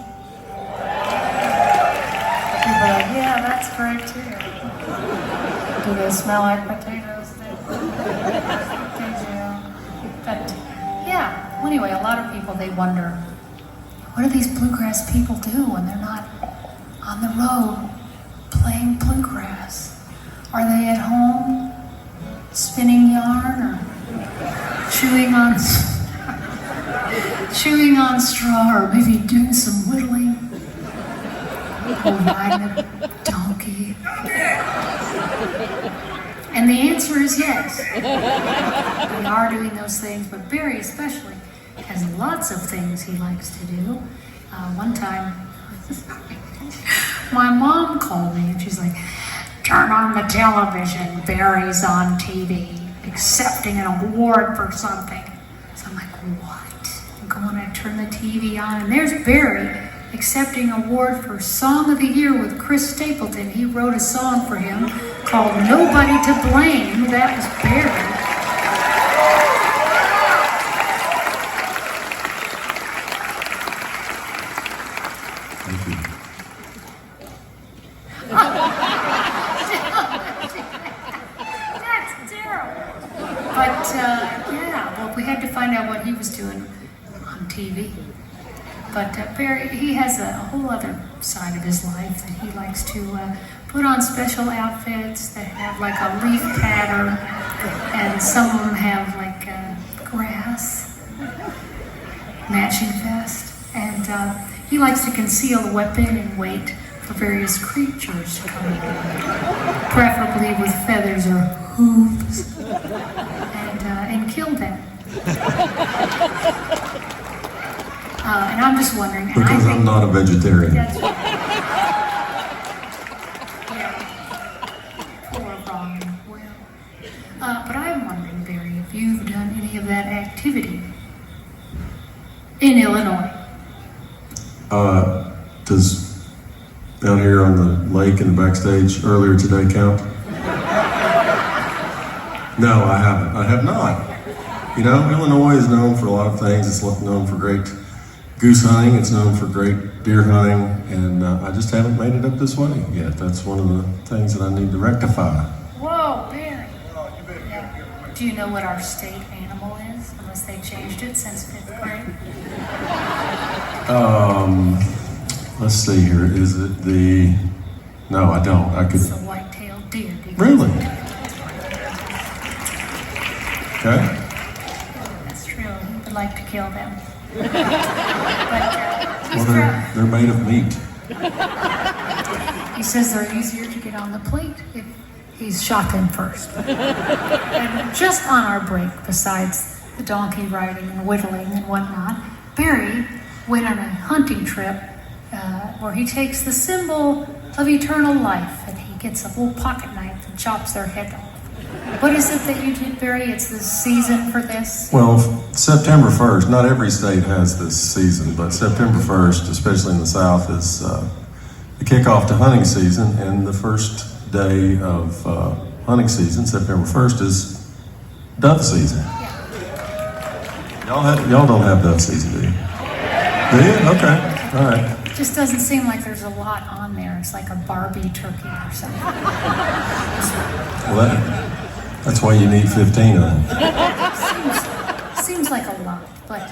People are like, yeah, that's great too. Do they smell like potatoes? They do. But yeah, well, anyway, a lot of people, they wonder, what do these bluegrass people do when they're not on the road playing bluegrass? Are they at home spinning yarn or chewing on straw, or maybe doing some whittling, or riding a donkey? And the answer is yes. We are doing those things, but Barry especially has lots of things he likes to do. One time, my mom called me and she's like, "Turn on the television, Barry's on TV, accepting an award for something." So I'm like, what? I go and I turn the TV on, and there's Barry accepting an award for Song of the Year with Chris Stapleton. He wrote a song for him called "Nobody to Blame." That was Barry. Thank you. That's terrible. But yeah, well, we had to find out what he was doing on TV. But Barry, he has a whole other side of his life that he likes to put on special outfits that have like a leaf pattern, and some of them have like grass, matching vest, and he likes to conceal the weapon and wait for various creatures to come in, preferably with feathers or hooves, and kill them. And I'm just wondering. Because I'm not a vegetarian. That's right. Yeah. Poor Ron. Well, But I'm wondering, Barry, if you've done any of that activity in Illinois. Does down here on the lake in the backstage earlier today count? No, I haven't. I have not. You know, Illinois is known for a lot of things. It's known for great goose hunting. It's known for great deer hunting. And I just haven't made it up this way yet. That's one of the things that I need to rectify. Whoa, Barry. Yeah. Do you know what our state animal is? Unless they changed it since 5th grade. Let's see here. Is it the... No, I don't. I could... It's a white-tailed deer. Really? Okay. That's true. He would like to kill them. But, Well, they're made of meat. he says they're easier to get on the plate if he's shot them first. And just on our break, besides the donkey riding and whittling and whatnot, Barry went on a hunting trip where he takes the symbol of eternal life and he gets a little pocket knife and chops their head off. What is it that you did, Barry? It's the season for this? Well, September 1st, not every state has this season, but September 1st, especially in the South, is the kickoff to hunting season, and the first day of hunting season, September 1st, is dove season. Yeah. Y'all don't have dove season, do you? Do you? Okay, all right. It just doesn't seem like there's a lot on there. It's like a Barbie turkey or something. Well, that's why you need 15 of them. Seems like a lot. But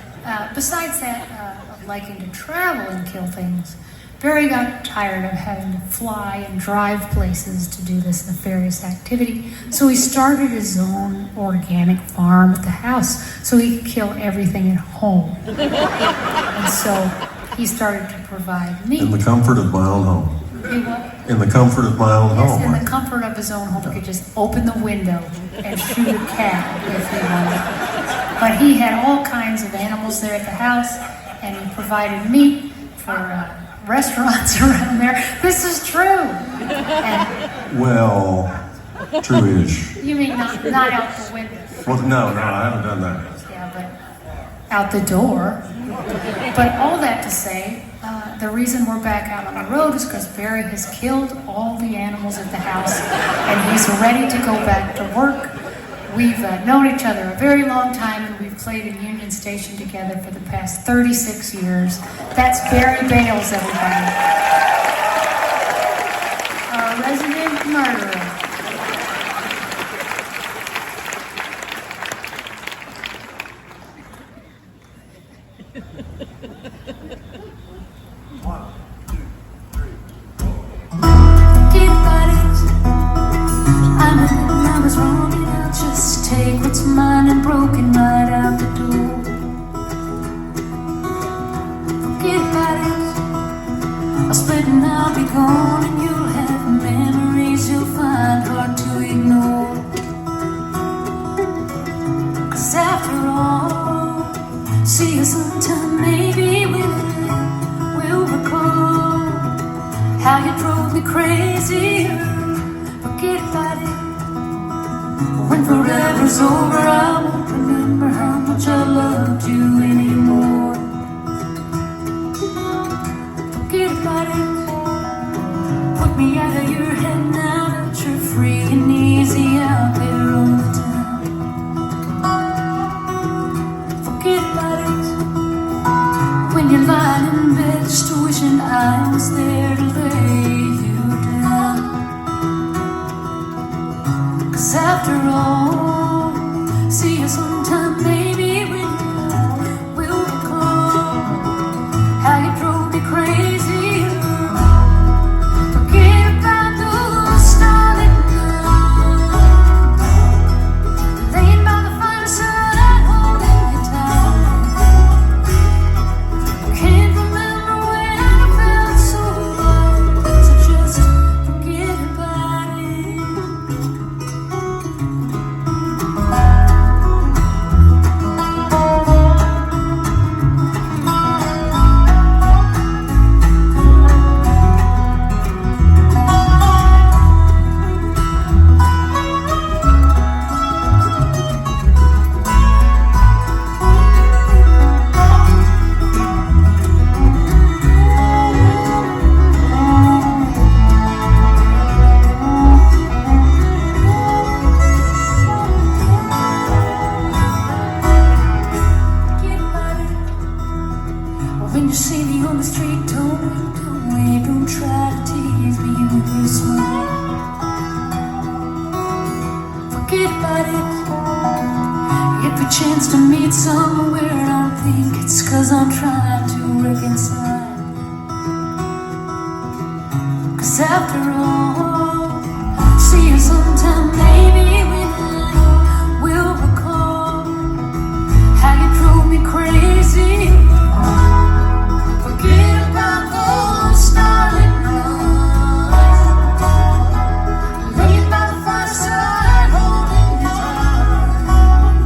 besides that, of liking to travel and kill things, Barry got tired of having to fly and drive places to do this nefarious activity. So he started his own organic farm at the house so he could kill everything at home. And so he started to provide meat. In the comfort of my own home. He what? In the comfort of my own Yes, home. in right? the comfort of his own home, he could just open the window and shoot a cat if he wanted. But he had all kinds of animals there at the house, and he provided meat for restaurants around there. This is true. And Well, true-ish. you mean not out the window? Well, no, I haven't done that. Yeah, but out the door. But all that to say, the reason we're back out on the road is because Barry has killed all the animals at the house, and he's ready to go back to work. We've known each other a very long time, and we've played in Union Station together for the past 36 years. That's Barry Bales, everybody. Our resident murderer. Forget about it. I know I was wrong, and I'll just take what's mine and broken right out the door. Forget about it. I'll split and I'll be gone, and you'll have memories you'll find hard to ignore. 'Cause after all, see you sometime, maybe we'll recall how you drove me crazy. Forget about it. When forever's over, I won't remember how much I loved you anymore. Forget about it. Put me out of your head now that you're free and easy out there on the town. Forget about it. When you're lying in bed just wishing I was there to lay you down. 'Cause after all, see you sometime, maybe we'll recall how you drove me crazy. Forget about those starlit nights, laying by the fireside, holding you tight. Can't remember when I felt so right, so just forget about it. forget about it. If we chance to meet somewhere, I don't think it's 'cause I'm trying to reconcile. 'Cause after all, see you sometime, maybe when I will recall how you drove me crazy. Forget about those starlit nights, laying by the fireside, holding you tight.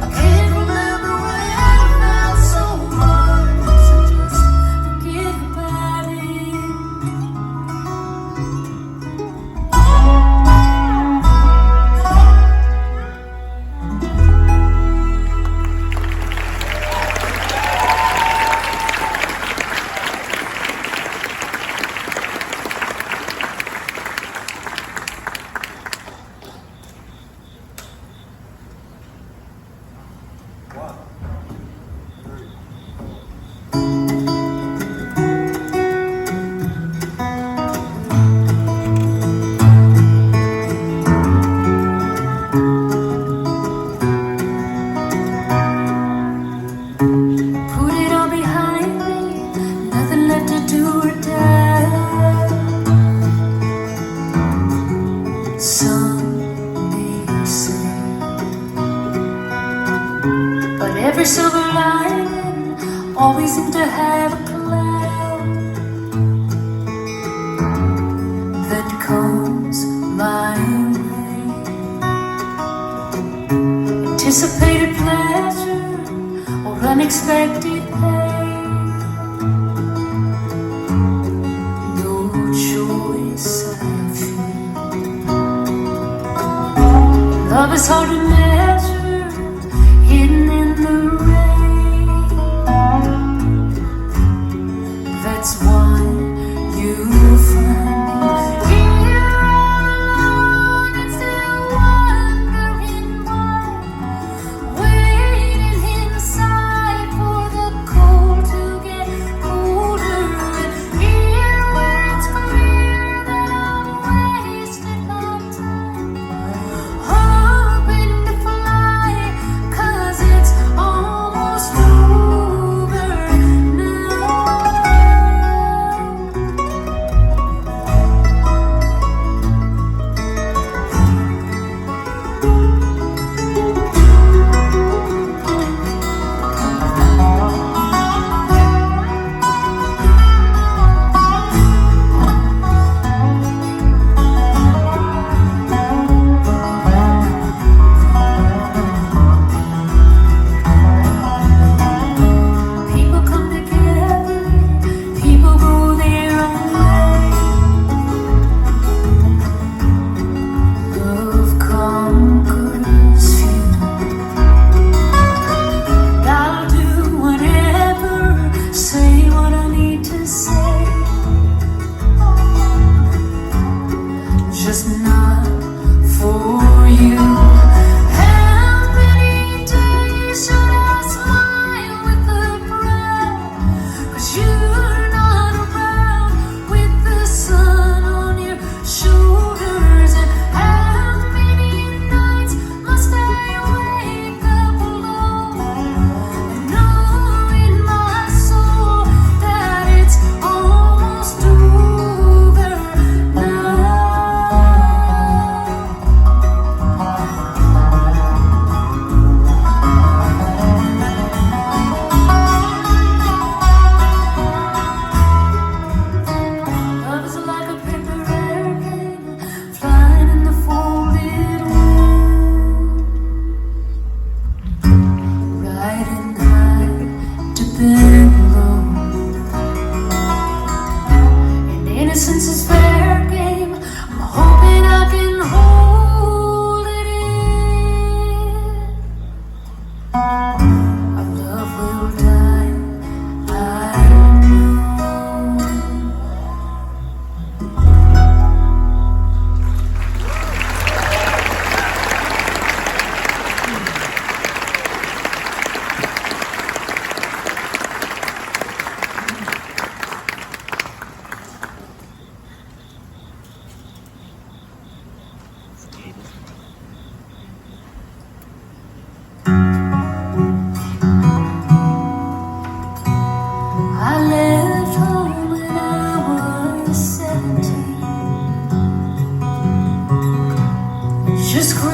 I can't remember when I felt so much, so just forget about it. Put it all behind me, nothing left to do or die. Some may say, but every silver lining always seems to have a cloud that comes my way. Anticipated pleasure or unexpected pain. No choice I feel. Love is hard to measure, hidden in the rain. That's why you find me here alone and still wondering why. Waiting inside for the cold to get colder, and here where it's clear that I've wasted my time, hoping to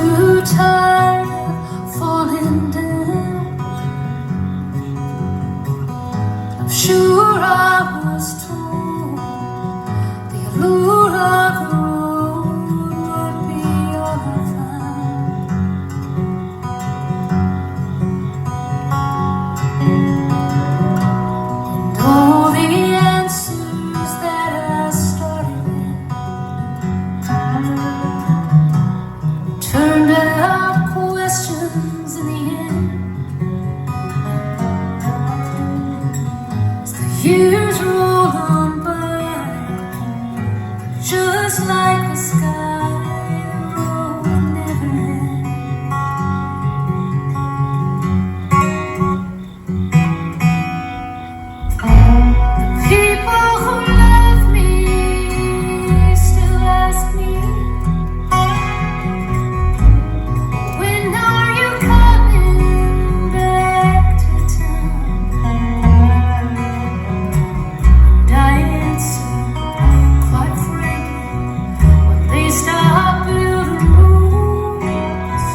grew tired of falling down. I'm sure I was told the allure of the road would be all I found. And all the answers that I started with turned out questions in the end. As the years roll on by, just like the sky, the road never ends. The people who love me still ask me, when are you coming back to town? And I answer, quite frankly, when they stop building roads,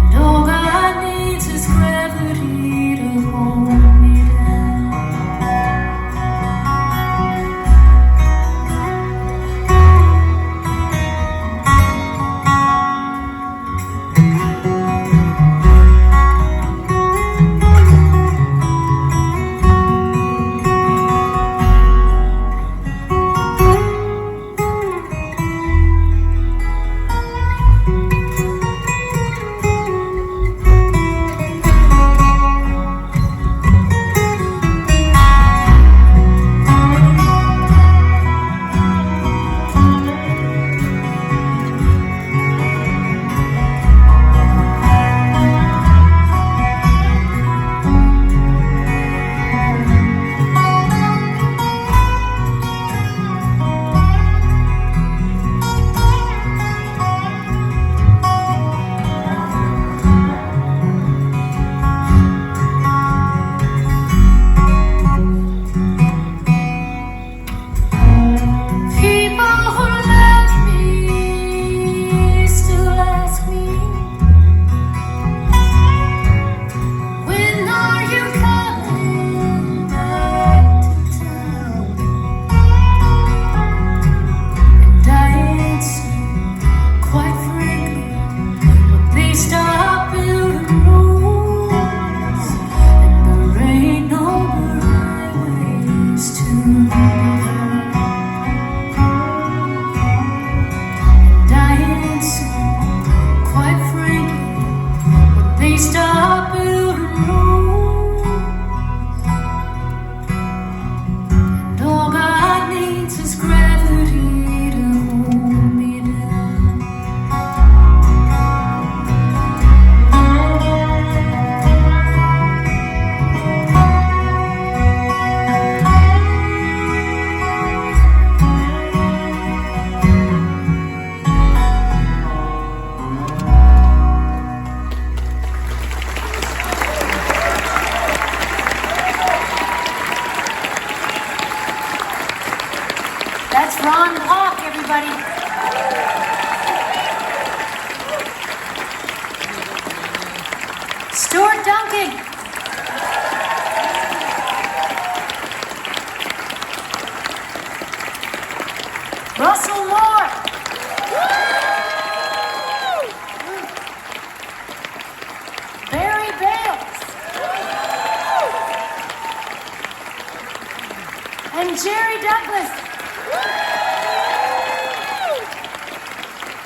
and all God needs is gravity to hold me down. People who love me still ask me, when are you coming back to town? And I answer, quite frankly, when they stop building roads, and there ain't no more highways to be found. And I answer, quite frankly, when they stop building roads, and all God needs is gravity to hold me down. That's Ron Hawk, everybody. Stuart Duncan. Russell Moore. Barry Bales. And Jerry Douglas.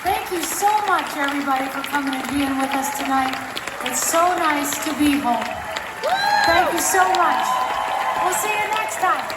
Thank you so much, everybody, for coming and being with us tonight. It's so nice to be home. Thank you so much. We'll see you next time.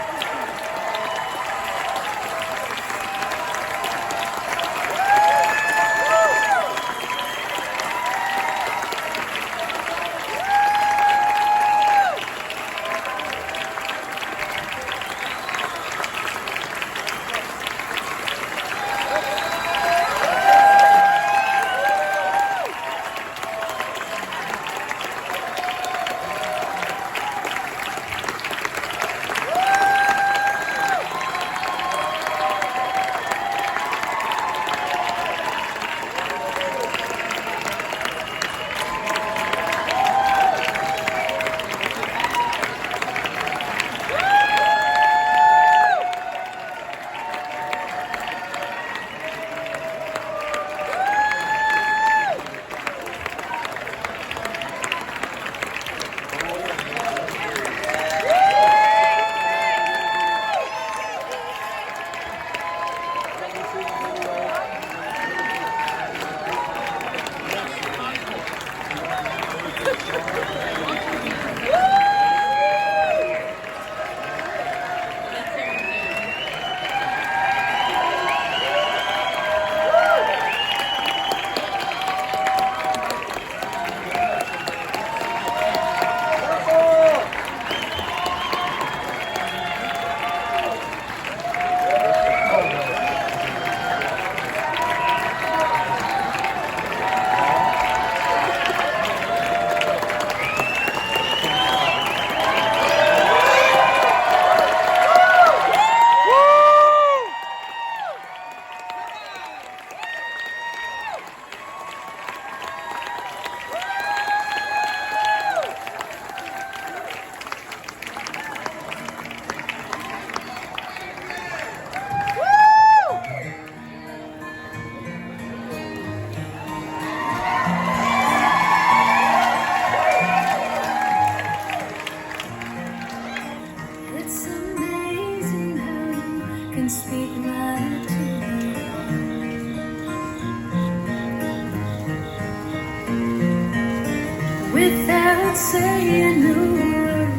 without saying a word.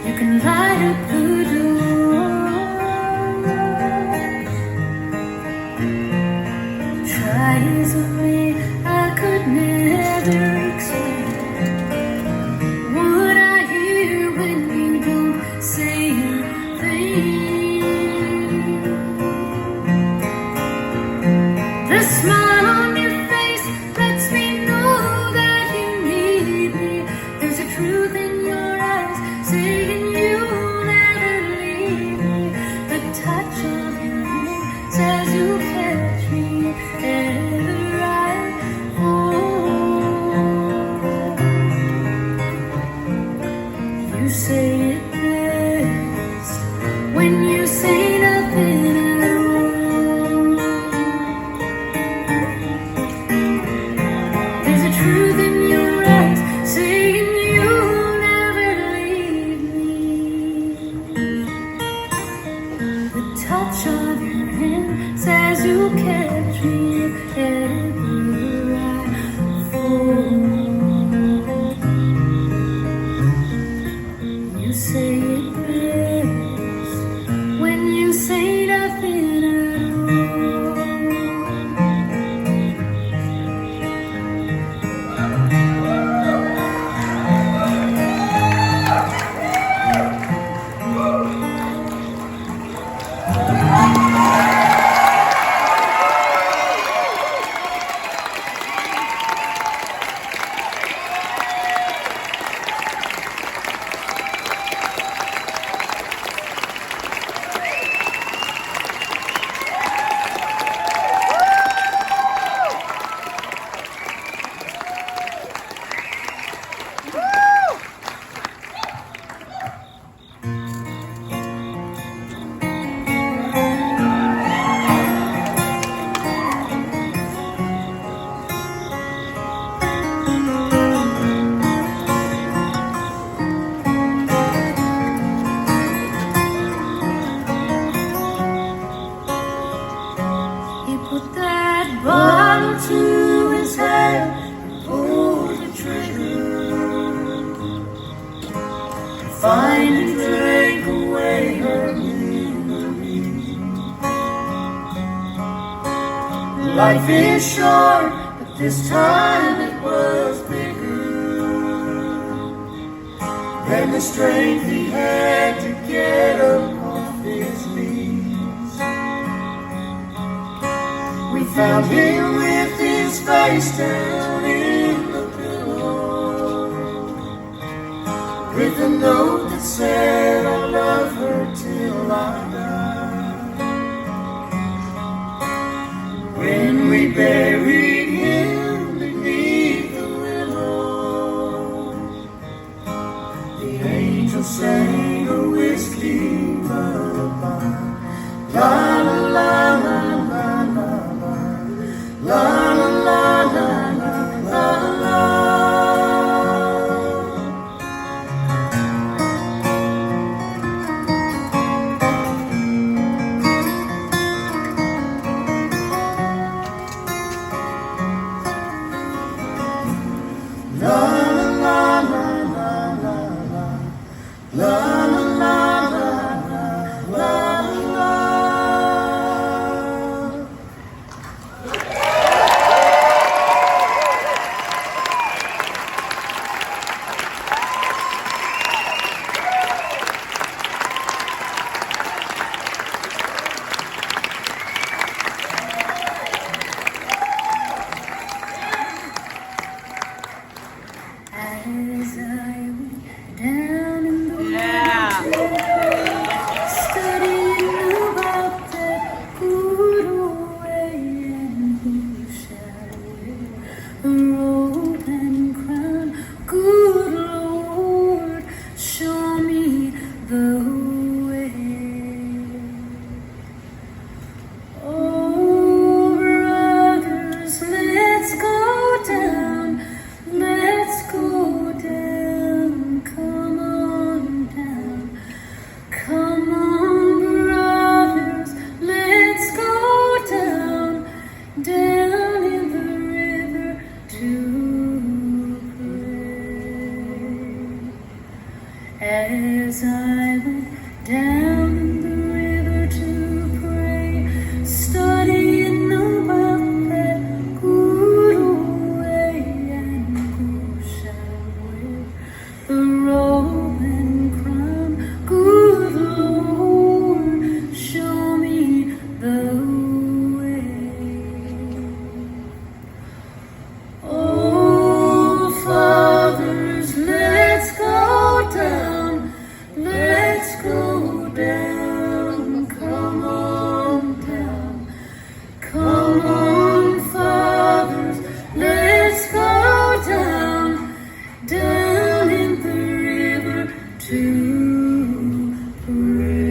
You can light up the door. Try as of me, I could never explain what I hear when you don't say a thing. The smile on your face lets me know that you need me. There's a truth in your eyes saying you'll never leave me. The touch of your hand says you'll catch me ever I fall. You say it best when you say nothing at all. There's a truth in your eyes saying you'll never leave me. The touch of your hand says you'll catch me ever I fall. You say it best when you say nothing at He put that bottle to his head and pulled the trigger. Finally drank away her memory. Life is short, but this time it was bigger than the strength he had to get up off his knees. We found him with his face down in the pillow, with a note that said, I'll love her till I die. When we buried him beneath the willow, the angel sang a whiskey lullaby. La la la la la la la la la la la la. As I went down the river to pray, studying about that good old way, and who shall wear the robe and crown? Good Lord, show me the way. Oh, fathers, let's go down. Let's go down. Come on down. Come on, fathers. Let's go down. Down in the river to pray.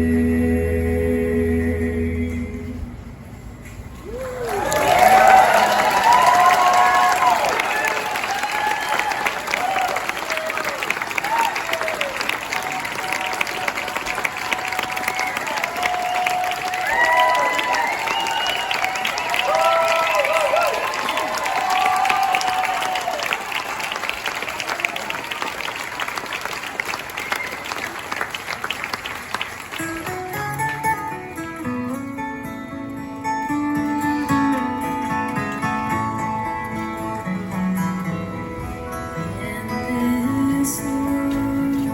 In this world,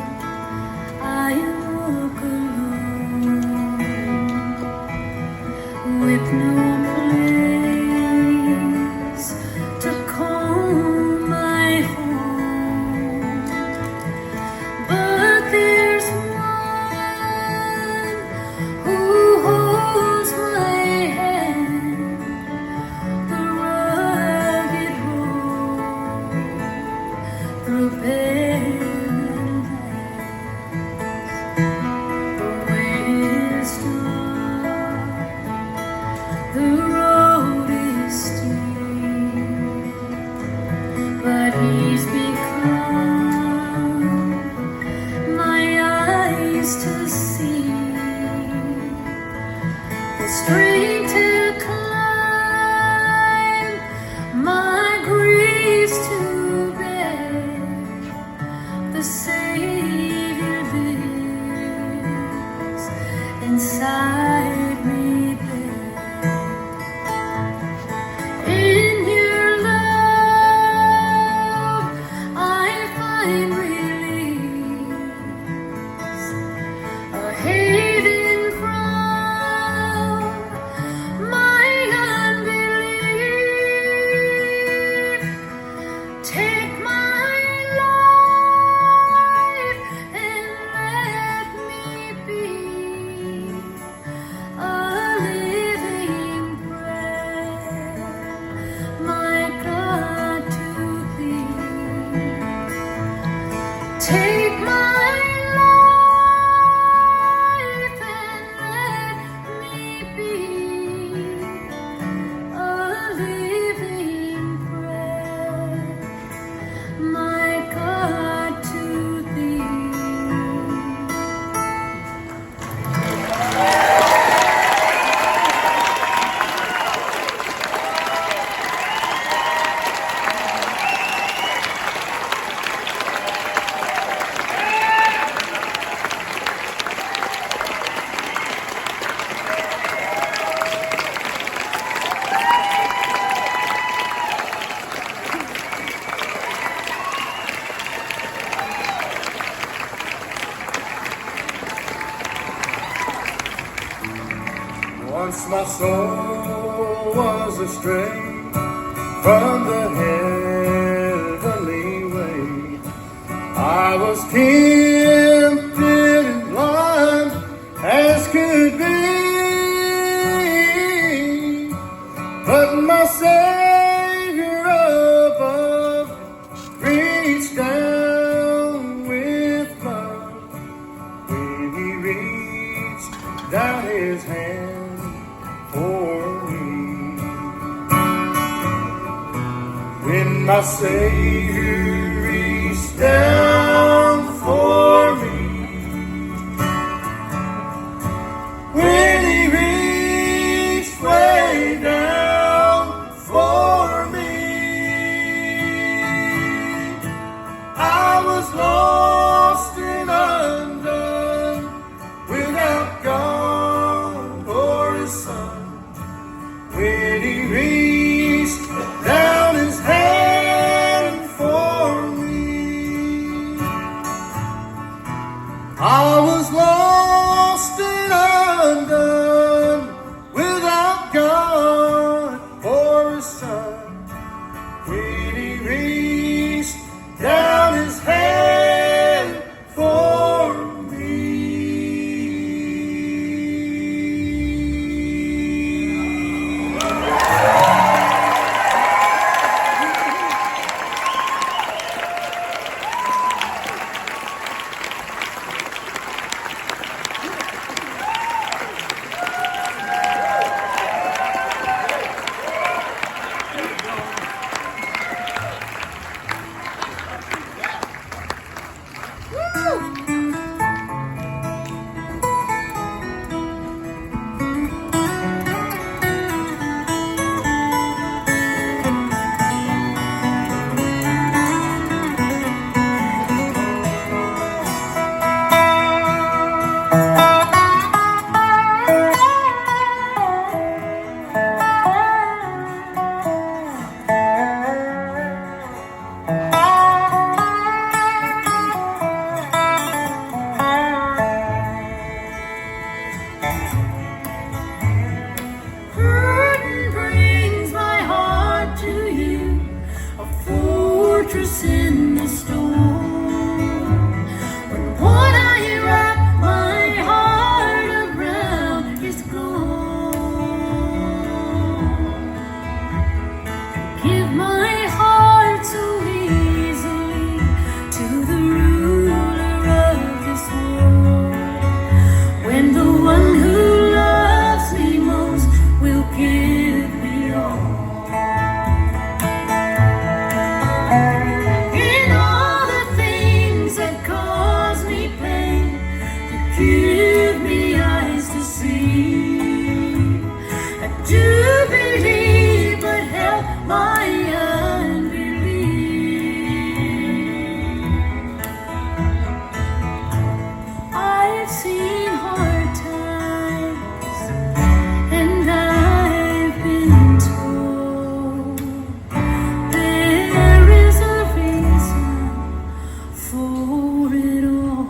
I walk alone, with no place to call my home. But there's one who holds my hand, the rugged road through barren lands. The way is dark, the road is steep, but he's become my eyes to see, the strength to climb, my griefs to bear. The Savior lives inside me there. In your love I find release, a haven from my unbelief. Take my life and let me be a living prayer, my God, to thee. Take my life and let me be a living prayer, my God, to thee. Once my soul was astray from the heavenly way. I was tempted and blind as could be, but my Savior above reached down with love. When he reached down his hand for me, when my Savior reached down for me, when he reached way down for me, I was lost and undone. fortress in the storm. When what I wrap my heart around is gone. Give my heart so easily to the ruler of this world, when the one who loves me most will give me all. In all the things that cause me pain, to give me eyes to see, I do believe, but help my unbelief. I've seen hard times, and I've been told there is a reason for it all.